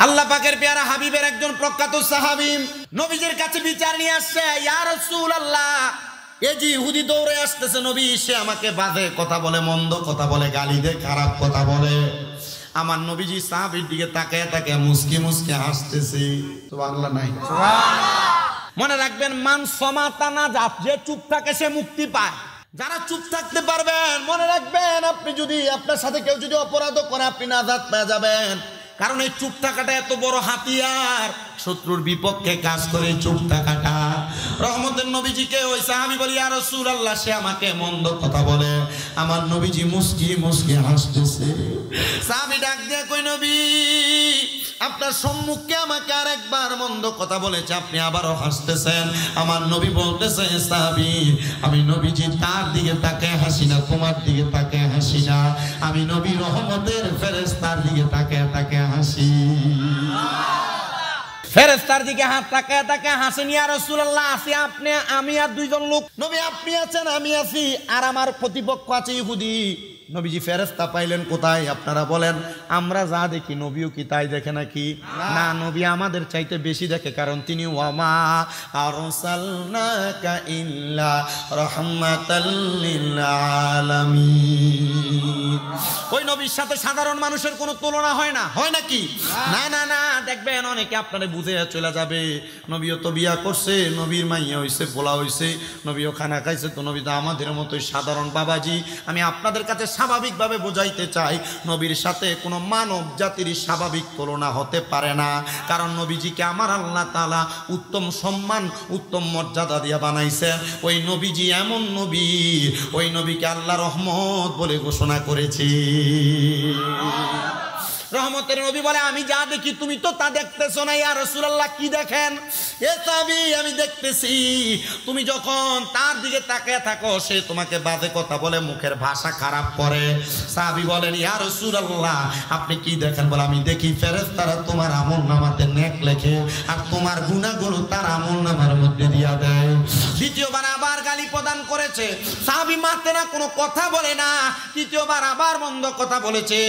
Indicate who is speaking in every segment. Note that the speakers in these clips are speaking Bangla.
Speaker 1: আল্লাহ পাকের পেয়ারা হাবিবের একজন প্রখ্যাত সাহাবী নবীজির কাছে বিচার নিয়ে আসছে, ইয়া রাসূলুল্লাহ, এই যে ইহুদি দৌড়ে আসতেছে নবী, সে আমাকে বাজে কথা বলে, মন্দ কথা বলে, গালি দেয়, খারাপ কথা বলে। আমার নবীজি সাহাবীর দিকে তাকায় তাকায় মুস্কি মুস্কি হাসতেছে। সুবহানাল্লাহ নাই? সুবহানাল্লাহ। মনে রাখবেন, মান সমাতানা জাত, যে চুপ থাকে সে মুক্তি পায়। যারা চুপ থাকতে পারবেন, মনে রাখবেন, আপনি যদি আপনার সাথে কেউ যদি অপরাধ করে আপনি নাজাত পেয়ে যাবেন। কারণ এই চুপ থাকাটা এত বড় হাতিয়ার, শত্রুর বিপক্ষে কাজ করে চুপ থাকাটা। রহমতের নবীজিকে ওই সাহাবী বলি, ইয়া রাসূলুল্লাহ, সে আমাকে মন্দ কথা বলে। আমার নবীজি মুস্কি মুস্কি হাসতেছে। সাহাবী ডাক দিয়ে কই, নবী, আপনার সম্মুখে আমাকে আরেকবার মন্দ কথা বলেছে, আপনি আবারও হাসতেছেন। আমার নবী বলতেছে, সাহাবী, আমি নবীজি তার দিকে তাকায় হাসি না, তোমার দিকে তাকায় হাসি না, আমি নবী রহমতের ফেরেশতার দিকে তাকায় তাকায় হাসি। ফেরেশতার দিকে হাত তাকায় তাকায় হাসেন। ইয়া রাসূলুল্লাহ, আছি আপনি, আমি আর দুইজন লোক। নবী, আপনি আছেন, আমি আছি, আর আমার প্রতিপক্ষ আছে ইহুদি। নবীজি ফেরেশতা পাইলেন কোথায়? আপনারা বলেন। আমরা যা দেখি নবীও কি তাই দেখে নাকি? না, নবী আমাদের চাইতে বেশি দেখে, কারণ তিনি ওয়ামা আরসালনাকা ইল্লা রাহমাতাল লিল আলামিন। ওই নবীর সাথে সাধারণ মানুষের কোনো তুলনা হয় না, হয় নাকি? না না না, দেখবেন অনেকে আপনারে বুঝে চলে যাবে, নবীও তো বিয়া করছে, নবীর মাইয়া হইছে, পোলা হইছে, নবীও খানা খাইছে, তো নবী তো আমাদের মতোই সাধারণ। বাবাজি, আমি আপনাদের কাছে স্বাভাবিকভাবে বোঝাইতে চাই, নবীর সাথে কোনো মানব জাতির স্বাভাবিক তুলনা হতে পারে না। কারণ নবীজিকে আমার আল্লাহ তাআলা উত্তম সম্মান, উত্তম মর্যাদা দিয়ে বানাইছে। ওই নবীজি এমন নবী, ওই নবীকে আল্লাহ রহমত বলে ঘোষণা করেছে। রহমতের নবী বলে, আমি যা দেখি তুমি তো তা দেখতেছো না। ইয়া রাসূলুল্লাহ, কি দেখেন? এ সাহাবী, আমি দেখতেছি তুমি যখন তার দিকে তাকিয়ে থাকো, সে তোমাকে বাজে কথা বলে, মুখের ভাষা খারাপ করে। সাহাবী বলেন, ইয়া রাসূলুল্লাহ, আপনি কি দেখেন? বলে, আমি দেখি ফেরেশতারা তোমার আমলনামাতে নেক লেখে, আর তোমার গুনাহগুলো তার আমলনামার মধ্যে দিয়া দেয়। দ্বিতীয়বার আবার গালি প্রদান করেছে। সাহাবী মারতে না, কোনো কথা বলে না। তৃতীয়বার আবার মন্দ কথা বলেছে।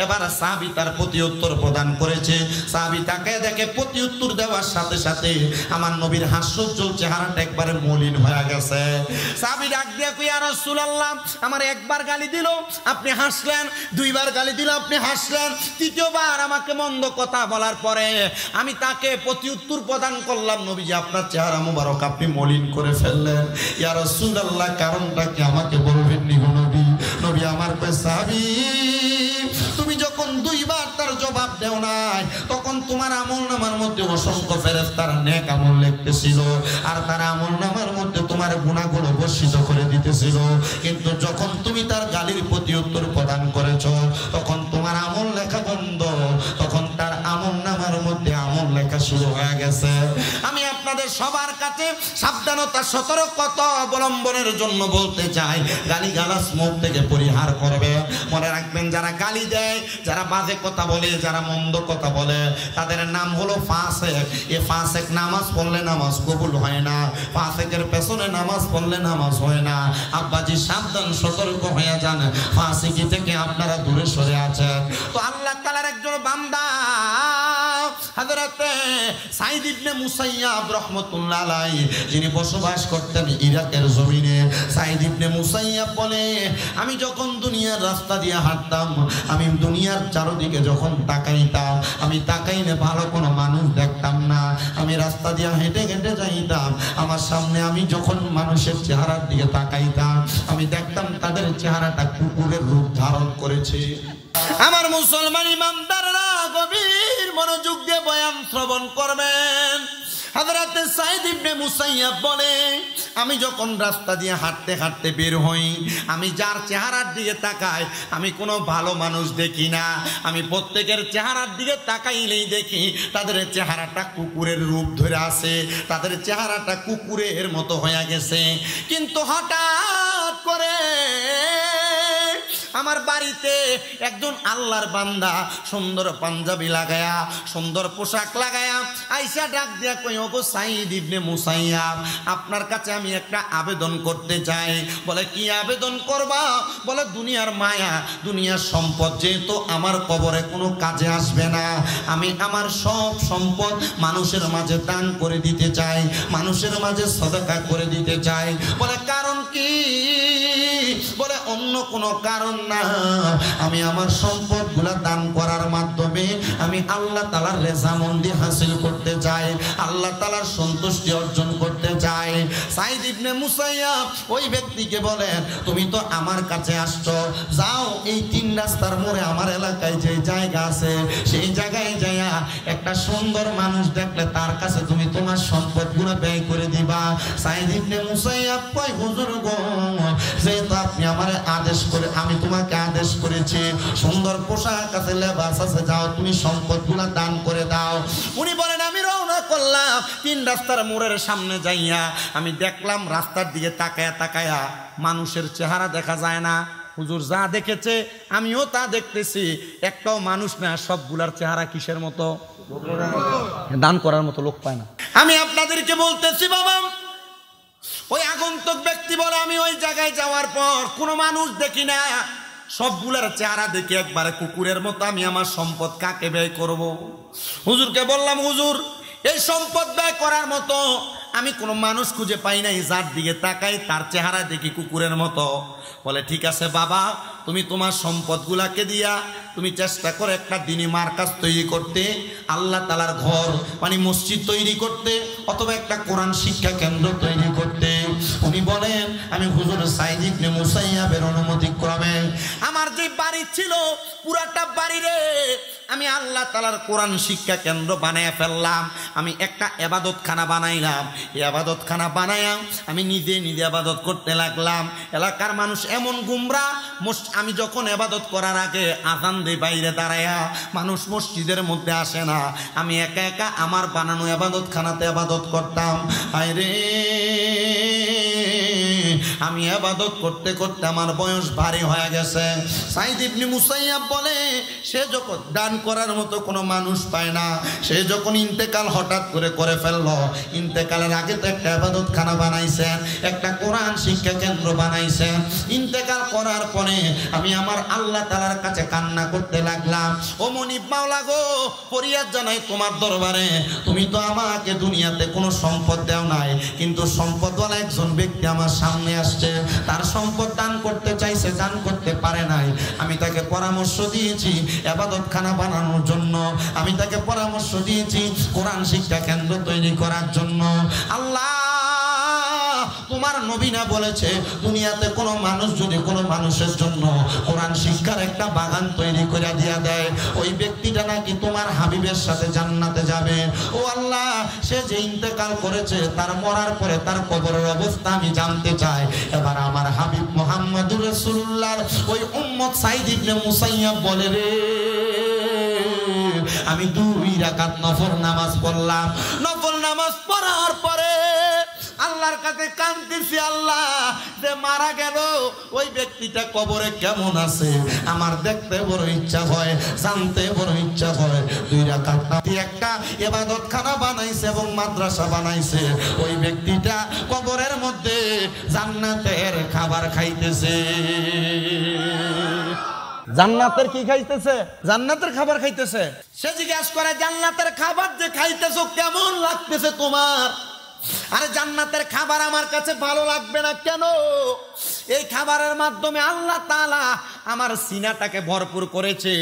Speaker 1: এবার সাহাবী তার প্রতি উত্তর প্রদান করেছে। সাহাবী তাকে দেখে প্রতি উত্তর দেওয়ার সাথে সাথে আমার নবীর হাস্যোজ্জ্বল চেহারাটা একবারে মলিন হয়ে গেছে। সাহাবী ডাক দিয়ে কই, ইয়া রাসূলুল্লাহ, আমার একবার গালি দিল আপনি হাসলেন, দুইবার গালি দিল আপনি হাসলেন, তৃতীয়বার আমাকে মন্দ কথা বলার পরে আমি তাকে প্রতি উত্তর প্রদান করলাম, নবীজি আপনার চেহারা মুবারক আপনি মলিন করে ফেললেন। ইয়া রাসূলুল্লাহ, কারণটা কি আমাকে বলবেন নি গো নবী? নবী আমার কয়, সাহাবী, তুমি যখন দুইবার তার জবাব দেও নাই, তখন তোমার আমলনামার মধ্যে অসংখ্য ফেরেশতারা নেক আমল লিখতেছিল, আর তার আমলনামার মধ্যে তোমার গুনাহগুলো বর্ষিত করে দিতেছিল। কিন্তু যখন তুমি তার গালির প্রতি উত্তর প্রদান করেছো, তখন তোমার আমল লেখা বন্ধ, তখন তার আমলনামার মধ্যে আমল লেখা শুরু হয়ে গেছে। আমি আপনাদের সবার কাছে সাবধানতা, সতর্কতা অবলম্বনের জন্য বলতে চাই, গালিগালাজ মুখ থেকে পরিহার করবে। মনে রাখবেন, যারা গালি দেয়, যারা বাজে কথা বলে, যারা মন্দ কথা বলে, তাদের নাম হলো ফাসেক। এ ফাসেক নামাজ পড়লে নামাজ কবুল হয় না, ফাসেকের পেছনে নামাজ পড়লে নামাজ হয় না। আব্বাজি সাবধান, সতর্ক হয়ে যান, ফাসিকি থেকে আপনারা দূরে সরে আছেন। তো আল্লাহ তাআলার একজন বান্দা হযরতে সাঈদ ইবনে মুসাইয়াব রাহমাতুল্লাহ আলাইহি, যিনি বসবাস করতেন ইরাকের জমিনে। সাঈদ ইবনে মুসাইয়াব বলে, আমি যখন দুনিয়ার রাস্তা দিয়ে হাঁটতাম, আমি দুনিয়ার চারদিকে যখন তাকাইতাম, আমি তাকাইলে ভালো কোনো মানুষ দেখতাম না। আমি রাস্তা দিয়ে হেঁটে হেঁটে যাইতাম, আমার সামনে আমি যখন মানুষের চেহারার দিকে তাকাইতাম, আমি দেখতাম তাদের চেহারাটা কুকুরের রূপ ধারণ করেছে। আমার মুসলমান ইমানদাররা গভীর মনোযোগ দিয়ে বয়ান শ্রবণ করবেন। হযরতে সাঈদ ইবনে মুসাইয়াব বলে, আমি যখন রাস্তা দিয়ে হাঁটতে হাঁটতে বের হই, আমি যার চেহারার দিকে তাকাই, আমি কোনো ভালো মানুষ দেখি না। আমি প্রত্যেকের চেহারার দিকে তাকাইলেই দেখি তাদের চেহারাটা কুকুরের রূপ ধরে আছে, তাদের চেহারাটা কুকুরের মতো হয়ে গেছে। কিন্তু হঠাৎ করে আমার বাড়িতে একজন আল্লাহর বান্দা সুন্দর পাঞ্জাবি লাগায়া সুন্দর পোশাক লাগায়া আইসা ডাক দিয়া কই ওগো সাইদ ইবনে মুসাইয়াব, আপনার কাছে আমি একটা আবেদন করতে চাই। বলে কি আবেদন করবা? বলে দুনিয়ার মায়া দুনিয়ার সম্পদ যেহেতু আমার কবরে কোনো কাজে আসবে না, আমি আমার সব সম্পদ মানুষের মাঝে দান করে দিতে চাই, মানুষের মাঝে সদকা করে দিতে চাই। বলে কারণ কি? বলে অন্য কোনো কারণ না, আমি আমার সম্পদগুলা দান করার মাধ্যমে আমি আল্লাহ তাআলার রেজামন্দি হাসিল করতে চাই, আল্লাহ তাআলার সন্তুষ্টি অর্জন করতে চাই। সাইদ ইবনে মুসাইয়াব ওই ব্যক্তিকে বলেন তুমি তো আমার কাছে আসছো, যাও এই 3 রাস্তার মোড়ে আমার এলাকায় যে জায়গা আছে সেই জায়গায় যাইয়া একটা সুন্দর মানুষ দেখলে তার কাছে তুমি তোমার সম্পদগুলো ব্যয় করে দিবা। সাইদ ইবনে মুসাইয়াব কয় হুজুর গো, যেহেতু আপনি আমারে আদেশ করে, আমি তোমাকে আদেশ করেছি, সুন্দর পোশাক আছে লেবাস আছে, যাও তুমি সম্পদগুলো দান করে দাও। উনি বলেন আমি রওনা করলাম 3 রাস্তার মোড়ের সামনে যাইয়া আমি দেখলাম রাস্তার দিকে তাকায়া তাকায়া মানুষের চেহারা দেখা যায় না। হুজুর যা দেখেছে আমিও তা দেখতেছি, একটাও মানুষ না, সবগুলার চেহারা কিসের মতো? দান করার মতো লোক পায় না। আমি আপনাদেরকে বলতেছি বাবা, ওই আগন্তুক ব্যক্তি বলে আমি ওই জায়গায় যাওয়ার পর কোনো মানুষ দেখি না, সবগুলার চেহারা দেখে একবারে কুকুরের মতো। আমি আমার সম্পদ কাকে ব্যয় করব? হুজুরকে বললাম হুজুর এই সম্পদ ব্যয় করার মতো আমি কোনো মানুষ খুঁজে পাই নাই, যার দিকে তাকাই তার চেহারা দেখি কুকুরের মতো। বলে ঠিক আছে বাবা, তুমি তোমার সম্পদগুলাকে দিয়া তুমি চেষ্টা করে একটা দ্বীনি মার্কাজ তৈরি করতে, আল্লাহ তাআলার ঘর মানে মসজিদ তৈরি করতে, অথবা একটা কোরআন শিক্ষা কেন্দ্র তৈরি করতে। উনি বলেন আমি হুজুর সাইদ ইবনে মুসাইয়াবের অনুমতি ক্রমে আমার যে বাড়ি ছিল পুরাটা বাড়ি রে আমি আল্লাহ তাআলার কোরআন শিক্ষা কেন্দ্র বানায়া ফেললাম। আমি একটা ইবাদতখানা বানাইলাম, এই ইবাদতখানা বানায়া আমি নিজে নিজে ইবাদত করতে লাগলাম। এলাকার মানুষ এমন গুমরা, আমি যখন ইবাদত করার আগে আযান দেই বাইরে দাঁড়ায়া, মানুষ মসজিদের মধ্যে আসে না, আমি একা একা আমার বানানো ইবাদতখানাতে ইবাদত করতাম। আরে আমি ইবাদত করতে করতে আমার বয়স ভারী হয়ে গেছে। সাইদ ইবনে মুসাইয়াব বলে সে যখন দান করার মতো কোনো মানুষ পায় না, সে যখন ইন্তেকাল হঠাৎ করে ফেললো, ইন্তেকালের আগে তো একটা ইবাদতখানা বানাইছেন, একটা কোরআন শিক্ষা কেন্দ্র বানাইছেন। ইন্তেকাল করার পরে আমি আমার আল্লাহ তাআলার কাছে কান্না করতে লাগলাম, ও মনিব মাওলা গো, ফরিয়াদ জানাই তোমার দরবারে, তুমি তো আমাকে দুনিয়াতে কোনো সম্পদ দাও নাই, কিন্তু সম্পদওয়ালা একজন ব্যক্তি আমার সামনে আসছে, তার সম্পদ দান করতে চাইছে, দান করতে পারে নাই। আমি তাকে পরামর্শ দিয়েছি ইবাদতখানা বানানোর জন্য, আমি তাকে পরামর্শ দিয়েছি কোরআন শিক্ষা কেন্দ্র তৈরি করার জন্য। আল্লাহ তোমার নবী না বলেছে দুনিয়াতে কোনো মানুষ যদি কোনো মানুষের জন্য কোরআন শিক্ষার একটা বাগান তৈরি করে দিয়া দেয়, ওই ব্যক্তিটা নাকি তোমার হাবিবের সাথে জান্নাতে যাবে। ও আল্লাহ, সে যে ইন্তেকাল করেছে তার মরার পরে তার কবরের অবস্থা আমি জানতে চাই। এবার আমার হাবিব মুহাম্মদুর রাসূলুল্লাহর ওই উম্মত সাইদ ইবনে মুসাইয়াব বলে রে, আমি 2 রাকাত নফল নামাজ পড়লাম, নফল নামাজ পড়ার পরে আল্লাহর কাছে কাঁদতেছি, আল্লাহ যে মারা গেল ওই ব্যক্তিটা কবরে কেমন আছে আমার দেখতে বড় ইচ্ছা হয়, জানতে বড় ইচ্ছা হয়। 2 রাকাত একটা ইবাদতখানা বানাইছে এবং মাদ্রাসা বানাইছে, ওই ব্যক্তিটা কবরের মধ্যে জান্নাতের খাবার খাইতেছে। জান্নাতের কি খাইতেছে? জান্নাতের খাবার খাইতেছে। সে জিজ্ঞাসা করে জান্নাতের খাবার যে খাইতেছো কেমন লাগতেছে তোমার? আরে জান্নাতের খাবার আমার কাছে ভালো লাগবে না কেন? এই খাবারের মাধ্যমে আল্লাহ তাআলা আমার সিনাটাকে ভরপুর করেছে।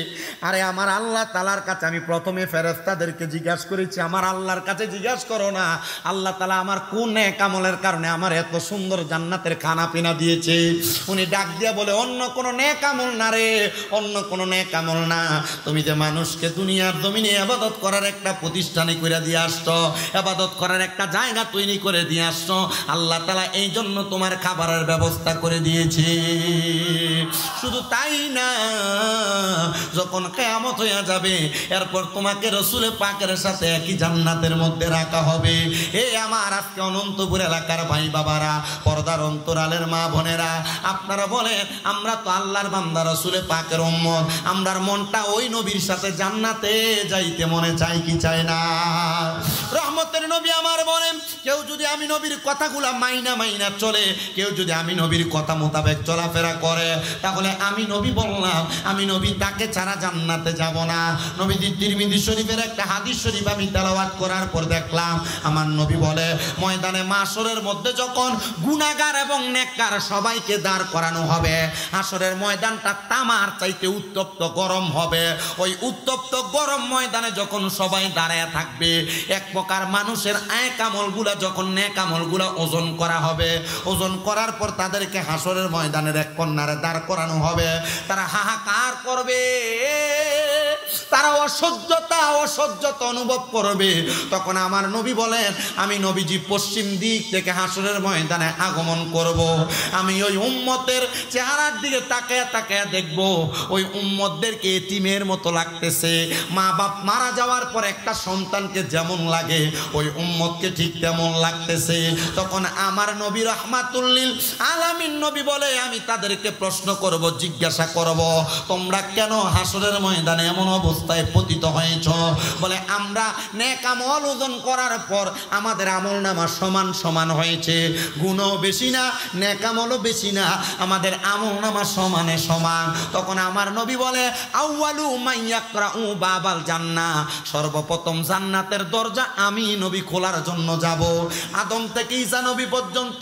Speaker 1: আরে আমার আল্লাহ তাআলার কাছে আমি প্রথমে ফেরেশতাদেরকে জিজ্ঞাসা করেছি, আমার আল্লাহর কাছে জিজ্ঞাসা করো না আল্লাহ তাআলা আমার কোন নেক আমলের কারণে আমার এত সুন্দর জান্নাতের খানা পিনা দিয়েছে। উনি ডাক দিয়া বলে অন্য কোনো নেক আমল না রে, অন্য কোনো নেক আমল না, তুমি যে মানুষকে দুনিয়ার জমিনে ইবাদত করার একটা প্রতিষ্ঠানে করে দিয়ে আসছো, ইবাদত করার একটা জায়গা তৈরি করে দিয়ে আসছো, আল্লাহ তাআলা এই জন্য তোমার খাবারের ব্যবস্থা করে দিয়েছে। শুধু তাই না, যখন কিয়ামত হয়ে যাবে এরপর তোমাকে রাসূল পাকের সাথে একই জান্নাতের মধ্যে রাখা হবে। এ আমার আজকে অনন্তপুর এলাকার ভাই বাবারা, পর্দার অন্তরালের মা বোনেরা, আপনারা বলেন আমরা তো আল্লাহর বান্দা, রাসূল পাকের উম্মত, আমরার মনটা ওই নবীর সাথে জান্নাতে যাইতে মনে চাই কি চায় না? রহমতের নবী আমার বলেন, কেউ যদি আমি নবীর কথাগুলা মাইনা চলে, কেউ যদি আমি নবীর কথা মোতাবেক চলাফেরা করে, তাহলে আমি নবী বললাম, আমি নবী তাকে ছাড়া জান্নাতে যাব না। নবীজি তিরমিজি শরীফের একটা হাদিস শরীফ আমি তেলাওয়াত করার পর দেখলাম, আমার নবী বলে ময়দানে মাশরের মধ্যে যখন গুনাহগার এবং নেককার সবাইকে দাঁড় করানো হবে, হাশরের ময়দানটা তামার চাইতে উত্তপ্ত গরম হবে। ওই উত্তপ্ত গরম ময়দানে যখন সবাই দাঁড়ায় থাকবে, এক প্রকার মানুষের আয়েক আমলগুলা যখন নেক আমলগুলা ওজন করা হবে, ওজন করার পর তাদেরকে হাশরের ময়দানের এক কর্নারে দাঁড় করানো হবে। তারা হাহাকার করবে, তারা অসহ্যতা অনুভব করবে। তখন আমার নবী বলেন, আমি নবীজি পশ্চিম দিক থেকে হাশরের ময়দানে আগমন করব। আমি ওই উম্মতের চেহারার দিকে তাকায় দেখব, ওই উম্মতদেরকে এতিমের মতো লাগতেছে। মা বাপ মারা যাওয়ার পর একটা সন্তানকে যেমন লাগে, ওই উম্মতকে ঠিক তেমন লাগতেছে। তখন আমার নবী রাহমাতুল লিল আলামিন নবী বলে, আমি তাদেরকে প্রশ্ন করব, জিজ্ঞাসা করব, তোমরা কেন হাশরের ময়দানে এমন অবস্থায় পতিত হয়েছ? বলে আমরা নেক আমল ওজন করার পর আমাদের আমল নামা সমান সমান হয়েছে, গুণও বেশি না, নেক আমলও বেশি না, আমাদের আমল নামা সমানে সমান। তখন আমার নবী বলে, আউয়ালু মাইয়াকরাউ বাবাল জান্নাহ, সর্বপ্রথম জান্নাতের দরজা আমি নবী খোলার জন্য যাব। আদম থেকে ঈসা নবী পর্যন্ত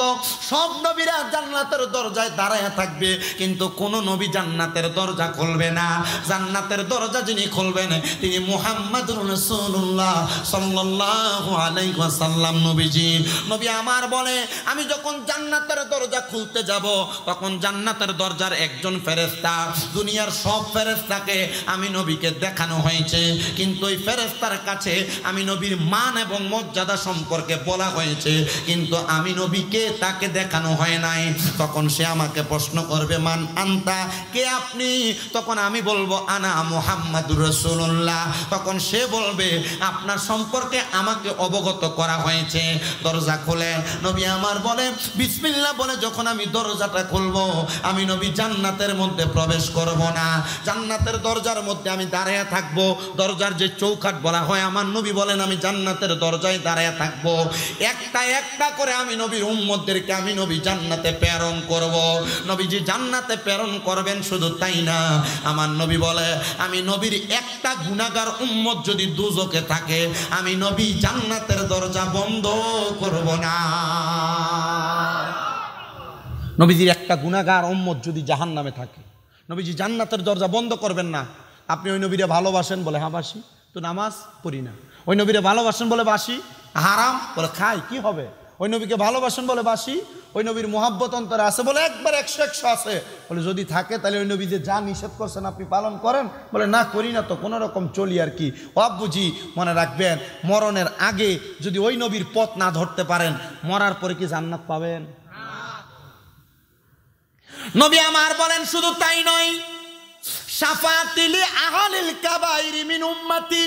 Speaker 1: সব নবীরা জান্নাতের দরজায় দাঁড়ায় থাকবে, কিন্তু কোন নবী জান্নাতের দরজা খুলবে না। জান্নাতের দরজা যিনি খুলবেন তিনি মুহাম্মাদুর রাসূলুল্লাহ সাল্লাল্লাহু আলাইহি ওয়াসাল্লাম নবীজি। নবী আমার বলে, আমি যখন জান্নাতের দরজা খুলতে যাব, তখন জান্নাতের দরজার একজন ফেরেশতা, দুনিয়ার সব ফেরেশতাকে আমি নবীকে দেখানো হয়েছে, কিন্তু ওই ফেরেশতার কাছে আমি নবীর মান এবং মর্যাদা সম্পর্কে বলা হয়েছে, কিন্তু আমি নবীকে তাকে দেখানো হয় নাই। তখন সে আমাকে প্রশ্ন করবে, মান আনতা, কে আপনি? তখন আমি বলবো, আনা মুহাম্মাদুর রাসূলুল্লাহ। তখন সে বলবে, আপনার সম্পর্কে আমাকে অবগত করা হয়েছে। দরজা খুলে নবী আমার বলে, বিসমিল্লাহ বলে যখন আমি দরজাটা খুলবো, আমি নবী জান্নাতের মধ্যে প্রবেশ করব না, জান্নাতের দরজার মধ্যে আমি দাঁড়িয়ে থাকবো। দরজার যে চৌকাঠ বলা হয়, আমার নবী বলেন আমি জান্নাতের দরজায় দাঁড়িয়ে থাকবো। একটা একটা করে আমি নবীর উম্মতদেরকে আমি নবী জান্নাতে প্রেরণ করব। নবীজি জান্নাতে প্রেরণ করবেন, শুধু তাই না, আমার নবী বলে, আমি নবীর একটা গুনাহগার উম্মত যদি দুজকে থাকে, আমি নবী জান্নাতের দরজা বন্ধ করব না। নবীজির একটা গুনাহগার উম্মত যদি জাহান্নামে থাকে, নবীজি জান্নাতের দরজা বন্ধ করবেন না। আপনি ওই নবীরে ভালোবাসেন, বলে হ্যাঁ বাসি, তো নামাজ পড়ি না। ওই নবীরে ভালোবাসেন, বলে বাসি, হারাম, বলে খাই, কি হবে? ওই নবীকে ভালোবাসেন, বলে বাসি, ওই নবীর মোহাব্বত অন্তরে আছে, বলে একবার 100 আছে, বলে যদি থাকে তাহলে ওই নবী যে যা নিষেধ করছেন আপনি পালন করেন, বলে না করি না, তো কোনো রকম চলি আর কি। বুঝি মনে রাখবেন, মরণের আগে যদি ওই নবীর পথ না ধরতে পারেন, মরার পরে কি জান্নাত পাবেন? নবী আমার বলেন, শুধু তাই নয়, শাফাআতিল আহলিল কাবাইরি মিন উম্মতি,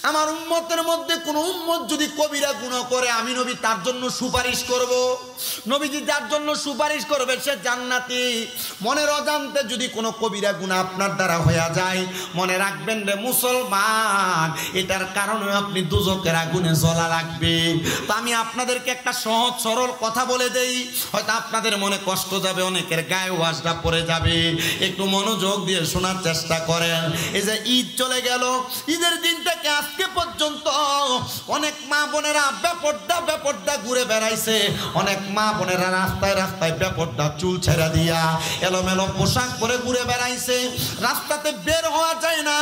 Speaker 1: আমার উম্মতের মধ্যে কোন উম্মত যদি কবিরা গুনাহ করে, আমি নবী তার জন্য সুপারিশ করব। নবীজি যার জন্য সুপারিশ করবে সে জান্নাতি। মনের অজান্তে যদি কোনো কবিরা গুনাহ আপনার দ্বারা হয়ে যায়, মনে রাখবেন রে মুসলমান, এটার কারণে আপনি দুজকের আগুনে জ্বলা লাগবে। তো আমি আপনাদেরকে একটা সহজ সরল কথা বলে দেই, হয়তো আপনাদের মনে কষ্ট যাবে, অনেকের গায়ে ওয়াজটা পড়ে যাবে, একটু মনোযোগ দিয়ে শোনার চেষ্টা করেন। এই যে ঈদ চলে গেল, ঈদের দিন থেকে আজকে পর্যন্ত অনেক মা বোনেরা বেপর্দা ঘুরে বেড়াইছে, অনেক মা বোনেরা রাস্তায় রাস্তায় বেপর্দা চুল ছেড়া দিয়া এলোমেলো পোশাক পরে ঘুরে বেড়াইছে, রাস্তাতে বের হওয়া যায় না।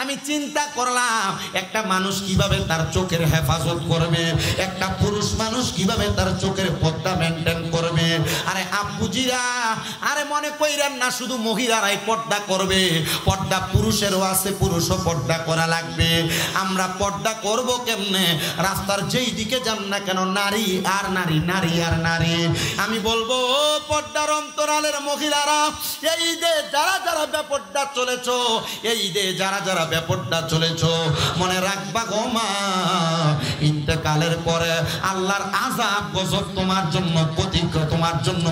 Speaker 1: আমি চিন্তা করলাম, একটা মানুষ কিভাবে তার চোখের হেফাজত করবে, একটা পুরুষ মানুষ কিভাবে তার চোখের পর্দা মেনটেন করবে। আরে আব্বুজিরা, আরে মনে কইরেন না শুধু মহিলারাই পর্দা করবে, পর্দা পুরুষেরও আছে, পুরুষও পর্দা করা লাগবে। আমরা পর্দা করব কেমনে? রাস্তার যেই দিকে যান না কেন নারী আর নারী, নারী আর নারী। আমি বলবো পর্দার অন্তরালের মহিলারা, এই ঈদে যারা যারা বেপর্দা চলেছ, এই ঈদে যারা যারা বেপর্দা চলেছ, মনে রাখবা গো মা, ইন্তেকালের পরে আল্লাহর আযাব গজব তোমার জন্য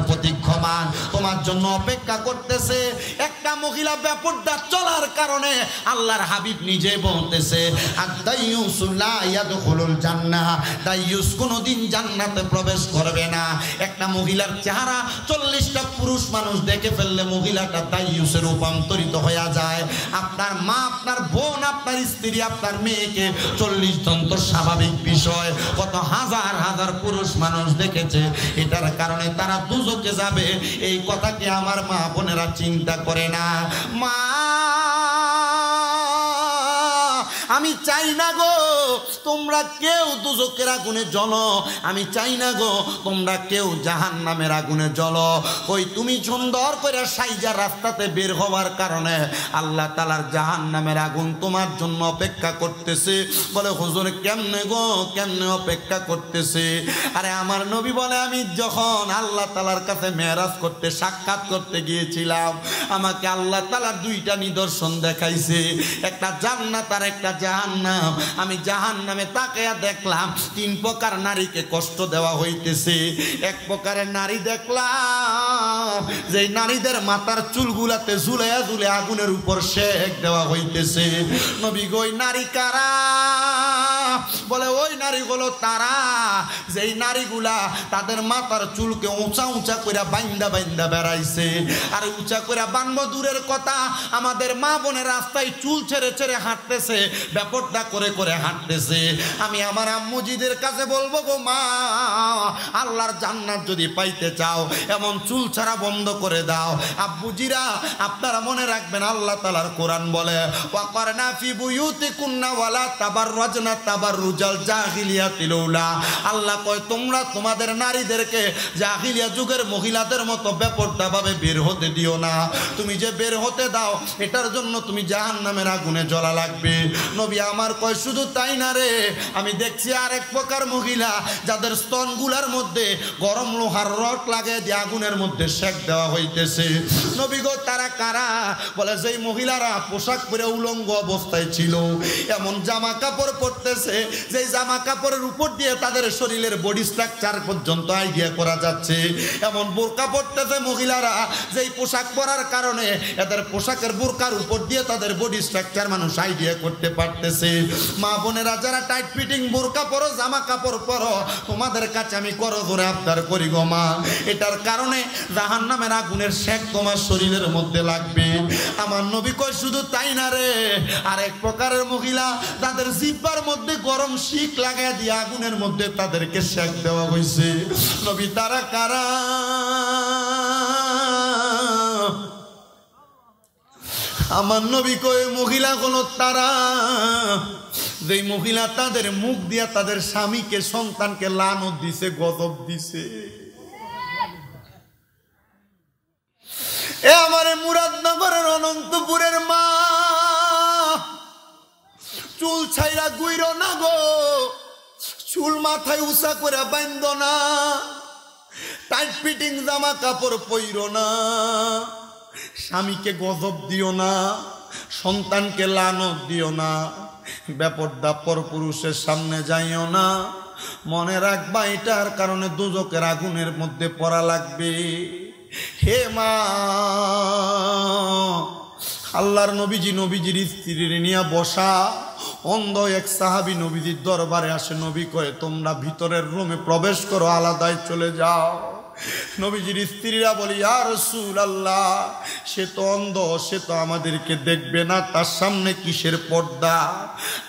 Speaker 1: প্রতীক্ষমান, তোমার জন্য অপেক্ষা করতেছে। একটা মহিলা বেপর্দা চলার কারণে আল্লাহর হাবিব নিজে বলতেছে, আদ-দাইয়ুসু লা ইয়াদখুলুল জান্নাহ, দাইয়ুস কোনোদিন জান্নাতে প্রবেশ করবে না। একটা মহিলার চেহারা 40টা পুরুষ মানুষ দেখে ফেললে মহিলাটা দাইয়ুসে রূপান্তরিত হয়ে যায়। আপনার মা, আপনার বোন, আপনার স্ত্রী, আপনার মেয়েকে 40 জন তো স্বাভাবিক বিষয়, কত হাজার হাজার পুরুষ মানুষ দেখেছে। এটার কারণে তারা দুজকে যাবে, এই কথাকে আমার মা বোনেরা চিন্তা করে না। মা, আমি চাই না গো তোমরা কেউ দুজকের আগুনে জ্বলো, আমি চাই না গো তোমরা কেউ জাহান্নামের আগুনে জ্বলো। ওই তুমি সুন্দর করে সাইজা রাস্তাতে বের হওয়ার কারণে আল্লাহ তাআলার জাহান্নামের আগুন তোমার জন্য অপেক্ষা করতেছে। বলে হুজুর কেমনে গো, কেমনে অপেক্ষা করতেছে? আরে আমার নবী বলে, আমি যখন আল্লাহ তাআলার কাছে মেরাজ করতে, সাক্ষাৎ করতে গিয়েছিলাম, আমাকে আল্লাহ তাআলা 2টা নিদর্শন দেখাইছে, একটা জান্নাত আর একটা জাহান্নাম। আমি জাহান্নামে তাকায়া দেখলাম 3 প্রকার নারীকে কষ্ট দেওয়া হইতেছে। এক প্রকারের নারী দেখলাম যে নারীদের মাথার চুলগুলাতে ঝুলাইয়া ঝুলে আগুনের উপর সেক দেওয়া হইতেছে। নবী গো, ওই নারী কারা? বলে ওই নারীগুলো তারা যেই নারীগুলা তাদের মাথার চুলকে উঁচা উঁচা করে বাইন্দা বাইন্দা বেড়াইছে। আর উঁচা করে বানবো দূরের কথা, আমাদের মা বোনের রাস্তায় চুল ছেড়ে ছেড়ে হাঁটতেছে, ব্যাপারটা করে করে হাঁটতেছে। আমি আমার আম্মুজিদের কাছে বলবো গো মা, আল্লাহর জান্নাত যদি পাইতে চাও এমন চুল ছাড়া বন্ধ করে দাও। আব্বুজিরা আপনারা মনে রাখবেন, আল্লাহ তাআলার কোরআন বলে, ওয়াকারনা ফি বুয়ুতিকুন্না ওয়ালা তাবাররাজনা তাবাররুজাল জাহিলিয়াতিল উলা। আল্লাহ কয় তোমরা তোমাদের নারীদেরকে জাহিলিয়া যুগের মহিলাদের মতো বেপরদা ভাবে বের হতে দিও না। তুমি যে বের হতে দাও এটার জন্য তুমি জাহান্নামের আগুনে জ্বলা লাগবে। নবী আমার কয় শুধু তাই না রে, আমি দেখছি আরেক প্রকার মহিলা যাদের স্তনগুলার মধ্যে গরম লোহার রড লাগিয়ে দিয়ে আগুনের মধ্যে সেক দেওয়া হইতেছে। নবী গো, তারা কারা? বলে যেই মহিলারা পোশাক পরে উলঙ্গ অবস্থায় ছিল, এমন জামা কাপড় পরতেছে যেই জামা কাপড়ের উপর দিয়ে তাদের শরীরের বডি স্ট্রাকচার পর্যন্ত আইডিয়া করা যাচ্ছে, এমন বোরকা পরতেছে মহিলারা যেই পোশাক পরার কারণে এদের পোশাকের বোরকার উপর দিয়ে তাদের বডি স্ট্রাকচার মানুষ আইডিয়া করতে পারতেছে। মা বোনেরা যারা টাইট ফিটিং বোরকা পরো, জামা কাপড় পরো, তোমাদের কাছে আমি করো ধরে আবদার করি গো মা, এটার কারণে জাহান্নামের আগুনের সেক তোমার শরীরের মধ্যে লাগবে। আমার নবী কয় শুধু তাই না রে, আরেক প্রকারের মহিলা তাদের জিহ্বার মধ্যে গরম শিক লাগায় দিয়ে আগুনের মধ্যে তাদেরকে সেক দেওয়া হয়েছে। নবী তারা কারা? আমার নবী কয় মহিলাগুলো তারা যেই মহিলা তাদের মুখ দিয়া তাদের স্বামীকে, সন্তানকে লানত দিছে, গজব দিছে। এ আমার মুরাদনগরের অনন্তপুরের মা, চুল ছাইরা গুইরো না গো, চুল মাথায় উঁচা করে বাঁধ না, টাইট ফিটিং জামা কাপড় পইরো না, স্বামীকে গজব দিও না, সন্তানকে লানত দিও না, বেপরদা পরপুরুষের সামনে যাইও না। মনে রাখবা এটার কারণে দুজকের আগুনের মধ্যে পড়া লাগবে। হে মা, আল্লাহর নবীজির স্ত্রীর নিয়ে বসা অন্ধ এক সাহাবী নবীজির দরবারে আসে। নবী কয়ে তোমরা ভিতরের রুমে প্রবেশ করো, আলাদায় চলে যাও। নবীজির স্ত্রীরা বলি ইয়া রাসূলুল্লাহ, সে তো অন্ধ, সে তো আমাদেরকে দেখবে না, তার সামনে কিসের পর্দা?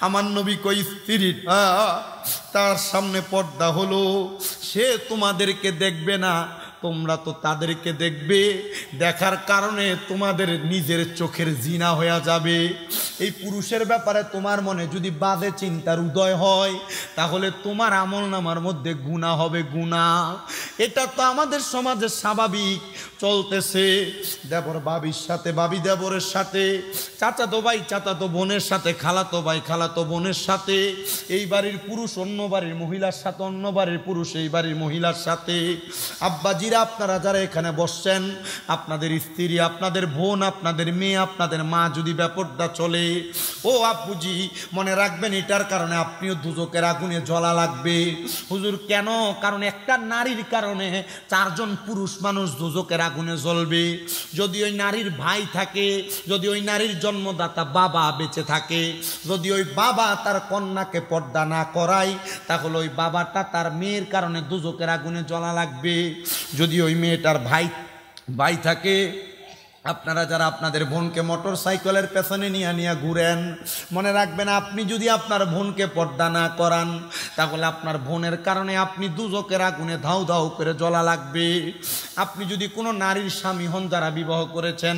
Speaker 1: আমার নবী কই স্ত্রীরা, তার সামনে পর্দা হলো সে তোমাদেরকে দেখবে না, তোমরা তো তাদেরকে দেখবে, দেখার কারণে তোমাদের নিজের চোখের জিনা হয়ে যাবে। এই পুরুষের ব্যাপারে তোমার মনে যদি বাজে চিন্তার উদয় হয়, তাহলে তোমার আমলনামার মধ্যে গুনাহ হবে, গুনাহ। এটা তো আমাদের সমাজে স্বাভাবিক চলতেছে। দেবর বাবির সাথে, বাবি দেবরের সাথে, চাচাতো ভাই চাচাতো বোনের সাথে, খালাতো ভাই খালাতো বোনের সাথে, এই বাড়ির পুরুষ অন্য বাড়ির মহিলার সাথে, অন্য বাড়ির পুরুষ এই বাড়ির মহিলার সাথে। আব্বাজিরা আপনারা যারা এখানে বসছেন, আপনাদের স্ত্রী, আপনাদের বোন, আপনাদের মেয়ে, আপনাদের মা যদি ব্যাপারটা চলে, ও আব্বুজি মনে রাখবেন এটার কারণে আপনিও দুজকের আগুনে জ্বলা লাগবে। হুজুর কেন? কারণ একটা নারীর কারণে 4 জন পুরুষ মানুষ দুজকের আগুনে জ্বলবে। যদি ওই নারীর ভাই থাকে, যদি ওই নারীর জন্মদাতা বাবা বেঁচে থাকে, যদি ওই বাবা তার কন্যাকে পর্দা না করায়, তাহলে ওই বাবাটা তার মেয়ের কারণে দুজকের আগুনে জ্বলা লাগবে। যদি ওই মেয়েটার ভাই থাকে, আপনারা যারা আপনাদের বোনকে মোটর সাইকেলের পেছনে নিয়ে ঘুরেন, মনে রাখবেন আপনি যদি আপনার বোনকে পর্দা না করান, তাহলে আপনার বোনের কারণে আপনি দুজকের আগুনে ধাউ ধাউ করে জ্বলা লাগবে। আপনি যদি কোনো নারীর স্বামী হন, যারা বিবাহ করেছেন,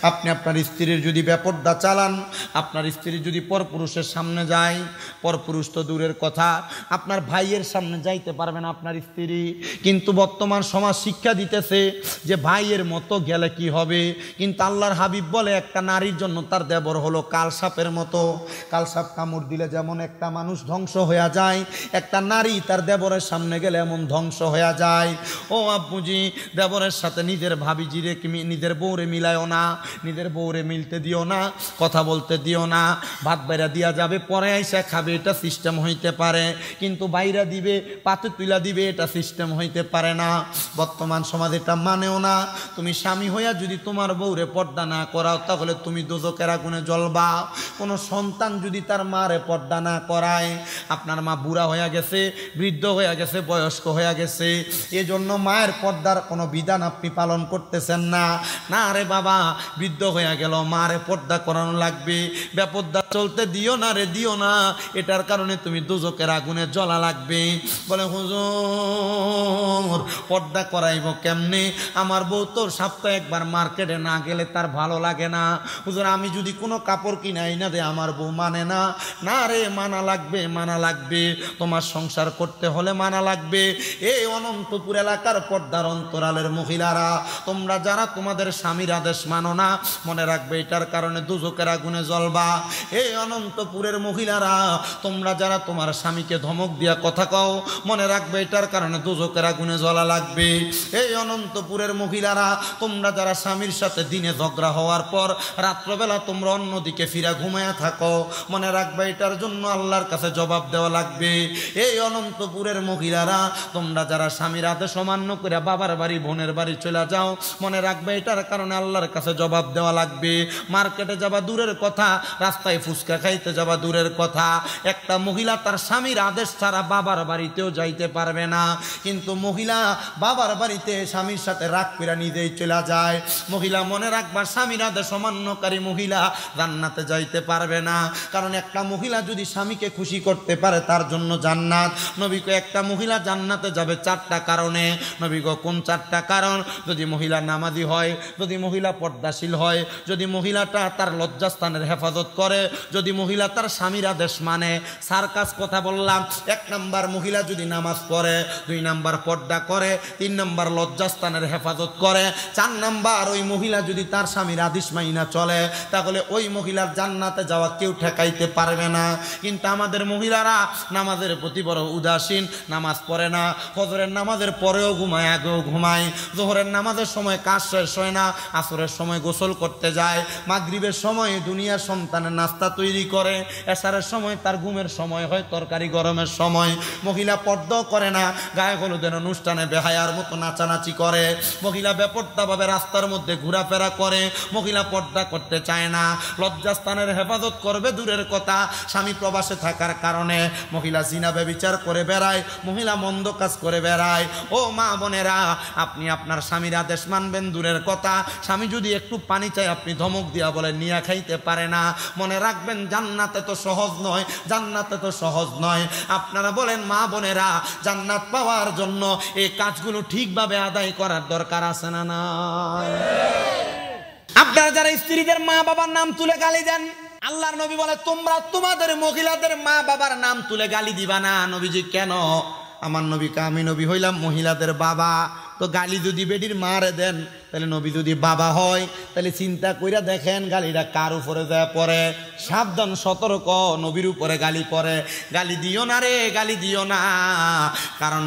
Speaker 1: আপনি আপনার স্ত্রীর যদি বেপর্দা চালান, আপনার স্ত্রী যদি পরপুরুষের সামনে যায়, পরপুরুষ তো দূরের কথা, আপনার ভাইয়ের সামনে যাইতে পারবে না আপনার স্ত্রী। কিন্তু বর্তমান সমাজ শিক্ষা দিতেছে যে ভাইয়ের মতো গেলে কি হবে, কিন্তু আল্লাহর হাবিব বলে একটা নারীর জন্য তার দেবর হলো কালসাপের মতো। কালসাপ কামড় দিলে যেমন একটা মানুষ ধ্বংস হয়ে যায়, একটা নারী তার দেবরের সামনে গেলে এমন ধ্বংস হয়ে যায়। ও আব্বুজি, দেবরের সাথে নিজের ভাবিজিরে, নিজের বউরে মিলায়ও না, নিজের বউরে মিলতে দিও না, কথা বলতে দিও না। ভাত বাইরা দিয়া যাবে, পরে আইসা খাবে, এটা সিস্টেম হইতে পারে, কিন্তু বাইরা দিবে, পাতে তুলা দিবে, এটা সিস্টেম হইতে পারে না। বর্তমান সমাজ এটা মানেও না। তুমি স্বামী হইয়া যদি তোমার বউরে পর্দা না করাও, তাহলে তুমি দোজকের আগুনে জ্বলবা। কোনো সন্তান যদি তার মারে পর্দা না করায়, আপনার মা বুড়া হয়ে গেছে, বৃদ্ধ হয়ে গেছে, বয়স্ক হয়ে গেছে, এজন্য মায়ের পর্দার কোনো বিধান আপনি পালন করতেছেন না। না রে বাবা, বৃদ্ধ হয়ে গেল, মারে পর্দা করানো লাগবে, বেপর্দা চলতে দিও না রে, দিও না, এটার কারণে তুমি দোজকের আগুনে জ্বলা লাগবে। বলে হুজুর পর্দা করাইব কেমনে? আমার বউ তো সপ্তাহে একবার মার্কেটে না গেলে তার ভালো লাগে না। হুজুর আমি যদি কোনো কাপড় কিনাই না দে, আমার বউ মানে না। না রে, মানা লাগবে, মানা লাগবে, তোমার সংসার করতে হলে মানা লাগবে। এই অনন্তপুর এলাকার পর্দার অন্তরালের মহিলারা, তোমরা যারা তোমাদের স্বামীর আদেশ মানো না, মনে রাখবে এটার কারণে দুজকের আগুনে জ্বলবা। এই অনন্তপুরের মহিলারা, তোমরা যারা তোমার স্বামীকে ধমক দিয়া কথা কও, মনে রাখবে এটার কারণে দুজকের আগুনে জ্বলা লাগবে। এই অনন্তপুরের মহিলারা, তোমরা যারা স্বামীর সাথে দিনে ঝগড়া হওয়ার পর রাত্রবেলা তোমরা অন্যদিকে ফিরা ঘুমায়া থাকো, মনে রাখবে এটার জন্য আল্লাহর কাছে জবাব দেওয়া লাগবে। এই অনন্তপুরের মহিলারা, তোমরা যারা স্বামীর আদেশ অমান্য করে বাবার বাড়ি বোনের বাড়ি চলে যাও, মনে রাখবে এটার কারণে আল্লাহর কাছে জবাব দেওয়া লাগবে। মার্কেটে যাবা দূরের কথা, রাস্তায় ফুচকা খাইতে যাবা দূরের কথা। একটা মহিলা তার স্বামীর আদেশ ছাড়া বাবার বাড়িতেও যাইতে পারবে না, কিন্তু মহিলা বাবার বাড়িতে স্বামীর সাথে রাগ করে নিজেই চলে যায়। মহিলা মনে রাখবা, স্বামীর আদেশ অমান্যকারী মহিলা জান্নাতে যাইতে পারবে না। কারণ একটা মহিলা যদি স্বামীকে খুশি করতে পারে, তার জন্য জান্নাত। নবীকে একটা মহিলা জান্নাতে যাবে 4টা কারণে। নবীকে কোন 4টা কারণ? যদি মহিলা নামাজি হয়, যদি মহিলা পর্দাশীল হয়, যদি মহিলাটা তার লজ্জাস্থানের হেফাজত করে, যদি মহিলা তার স্বামীর আদেশ মানে। সার্কাস কথা বললাম। 1 নাম্বার মহিলা যদি নামাজ পড়ে, 2 নাম্বার পর্দা করে, 3 নাম্বার লজ্জাস্থানের হেফাজত করে, 4 নাম্বার ওই মহিলা যদি তার স্বামীর আদেশ মাইনা চলে, তাহলে ওই মহিলার জান্নাতে যাওয়া কেউ ঠেকাইতে পারবে না। কিন্তু আমাদের মহিলারা নামাজের প্রতি বড় উদাসীন, নামাজ পড়ে না, ফজরের নামাজের পরেও ঘুমায়, আগেও ঘুমায়, জোহরের নামাজের সময় কাজ শেষ হয় না, আসরের সময় গোসল করতে যায়, মাগরিবের সময় দুনিয়ার সন্তানের নাস্তা তৈরি করে, এশারের সময় তার ঘুমের সময় হয়, তরকারি গরমের সময়। মহিলা পর্দা করে না, গায়ে হলুদের অনুষ্ঠানে বেহায়ার মতো নাচানাচি করে, মহিলা বেপর্দাভাবে রাস্তার মধ্যে ঘোরা ঘোরাফেরা করে, মহিলা পর্দা করতে চায় না, লজ্জাস্থানের হেফাজত করবে দূরের কথা, স্বামী প্রবাসে থাকার কারণে মহিলা জিনা ব্যভিচার করে বেড়ায়, মহিলা মন্দ কাজ করে বেড়ায়। ও মা বোনেরা, আপনি আপনার স্বামীর আদেশ মানবেন দূরের কথা, স্বামী যদি একটু পানি চাই আপনি ধমক দিয়া বলে নিয়ে খাইতে পারে না। মনে রাখবেন জান্নাতে তো সহজ নয়, জান্নাতে তো সহজ নয়। আপনারা বলেন মা বোনেরা, জান্নাত পাওয়ার জন্য এই কাজগুলো ঠিকভাবে আদায় করার দরকার আছে না নাই? আপনারা যারা স্ত্রীদের মা বাবার নাম তুলে গালি দেন, আল্লাহর নবী বলে তোমরা তোমাদের মহিলাদের মা বাবার নাম তুলে গালি দিবা না। নবীজি কেন? আমার নবীকে আমি নবী হইলাম মহিলাদের বাবা, তো গালি যদি বেটির মারে দেন, তাহলে নবী যদি বাবা হয়, তাহলে চিন্তা কইরা দেখেন গালিটা কার উপরে যায় পড়ে। সাবধান, সতর্ক, নবীর উপরে গালি পড়ে। গালি দিও না রে, গালি দিও না, কারণ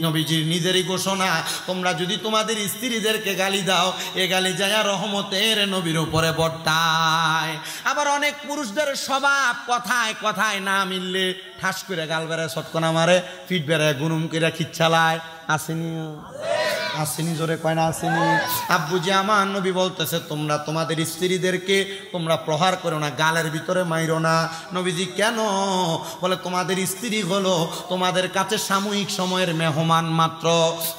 Speaker 1: নবীজির নিজেরই ঘোষণা, তোমরা যদি তোমাদের স্ত্রীদেরকে গালি দাও, এ গালি যায় রহমতের নবীর উপরে বর্তায়। আবার অনেক পুরুষদের স্বভাব কথায় কথায় না মিললে ঠাস করে গাল বেড়ায়, সটকনা মারে, ফিট বেড়ায়, গুনুম করে খিচ্ছালায়। আসেনি? আসেনি? জোরে কয় না আসেনি? আব্বুজি আমার নবী বলতেছে তোমরা তোমাদের স্ত্রীদেরকে তোমরা প্রহার করো না, গালের ভিতরে মাইরো না। নবীজি কেন? বলে তোমাদের স্ত্রী হলো তোমাদের কাছে সাময়িক সময়ের মেহমান মাত্র,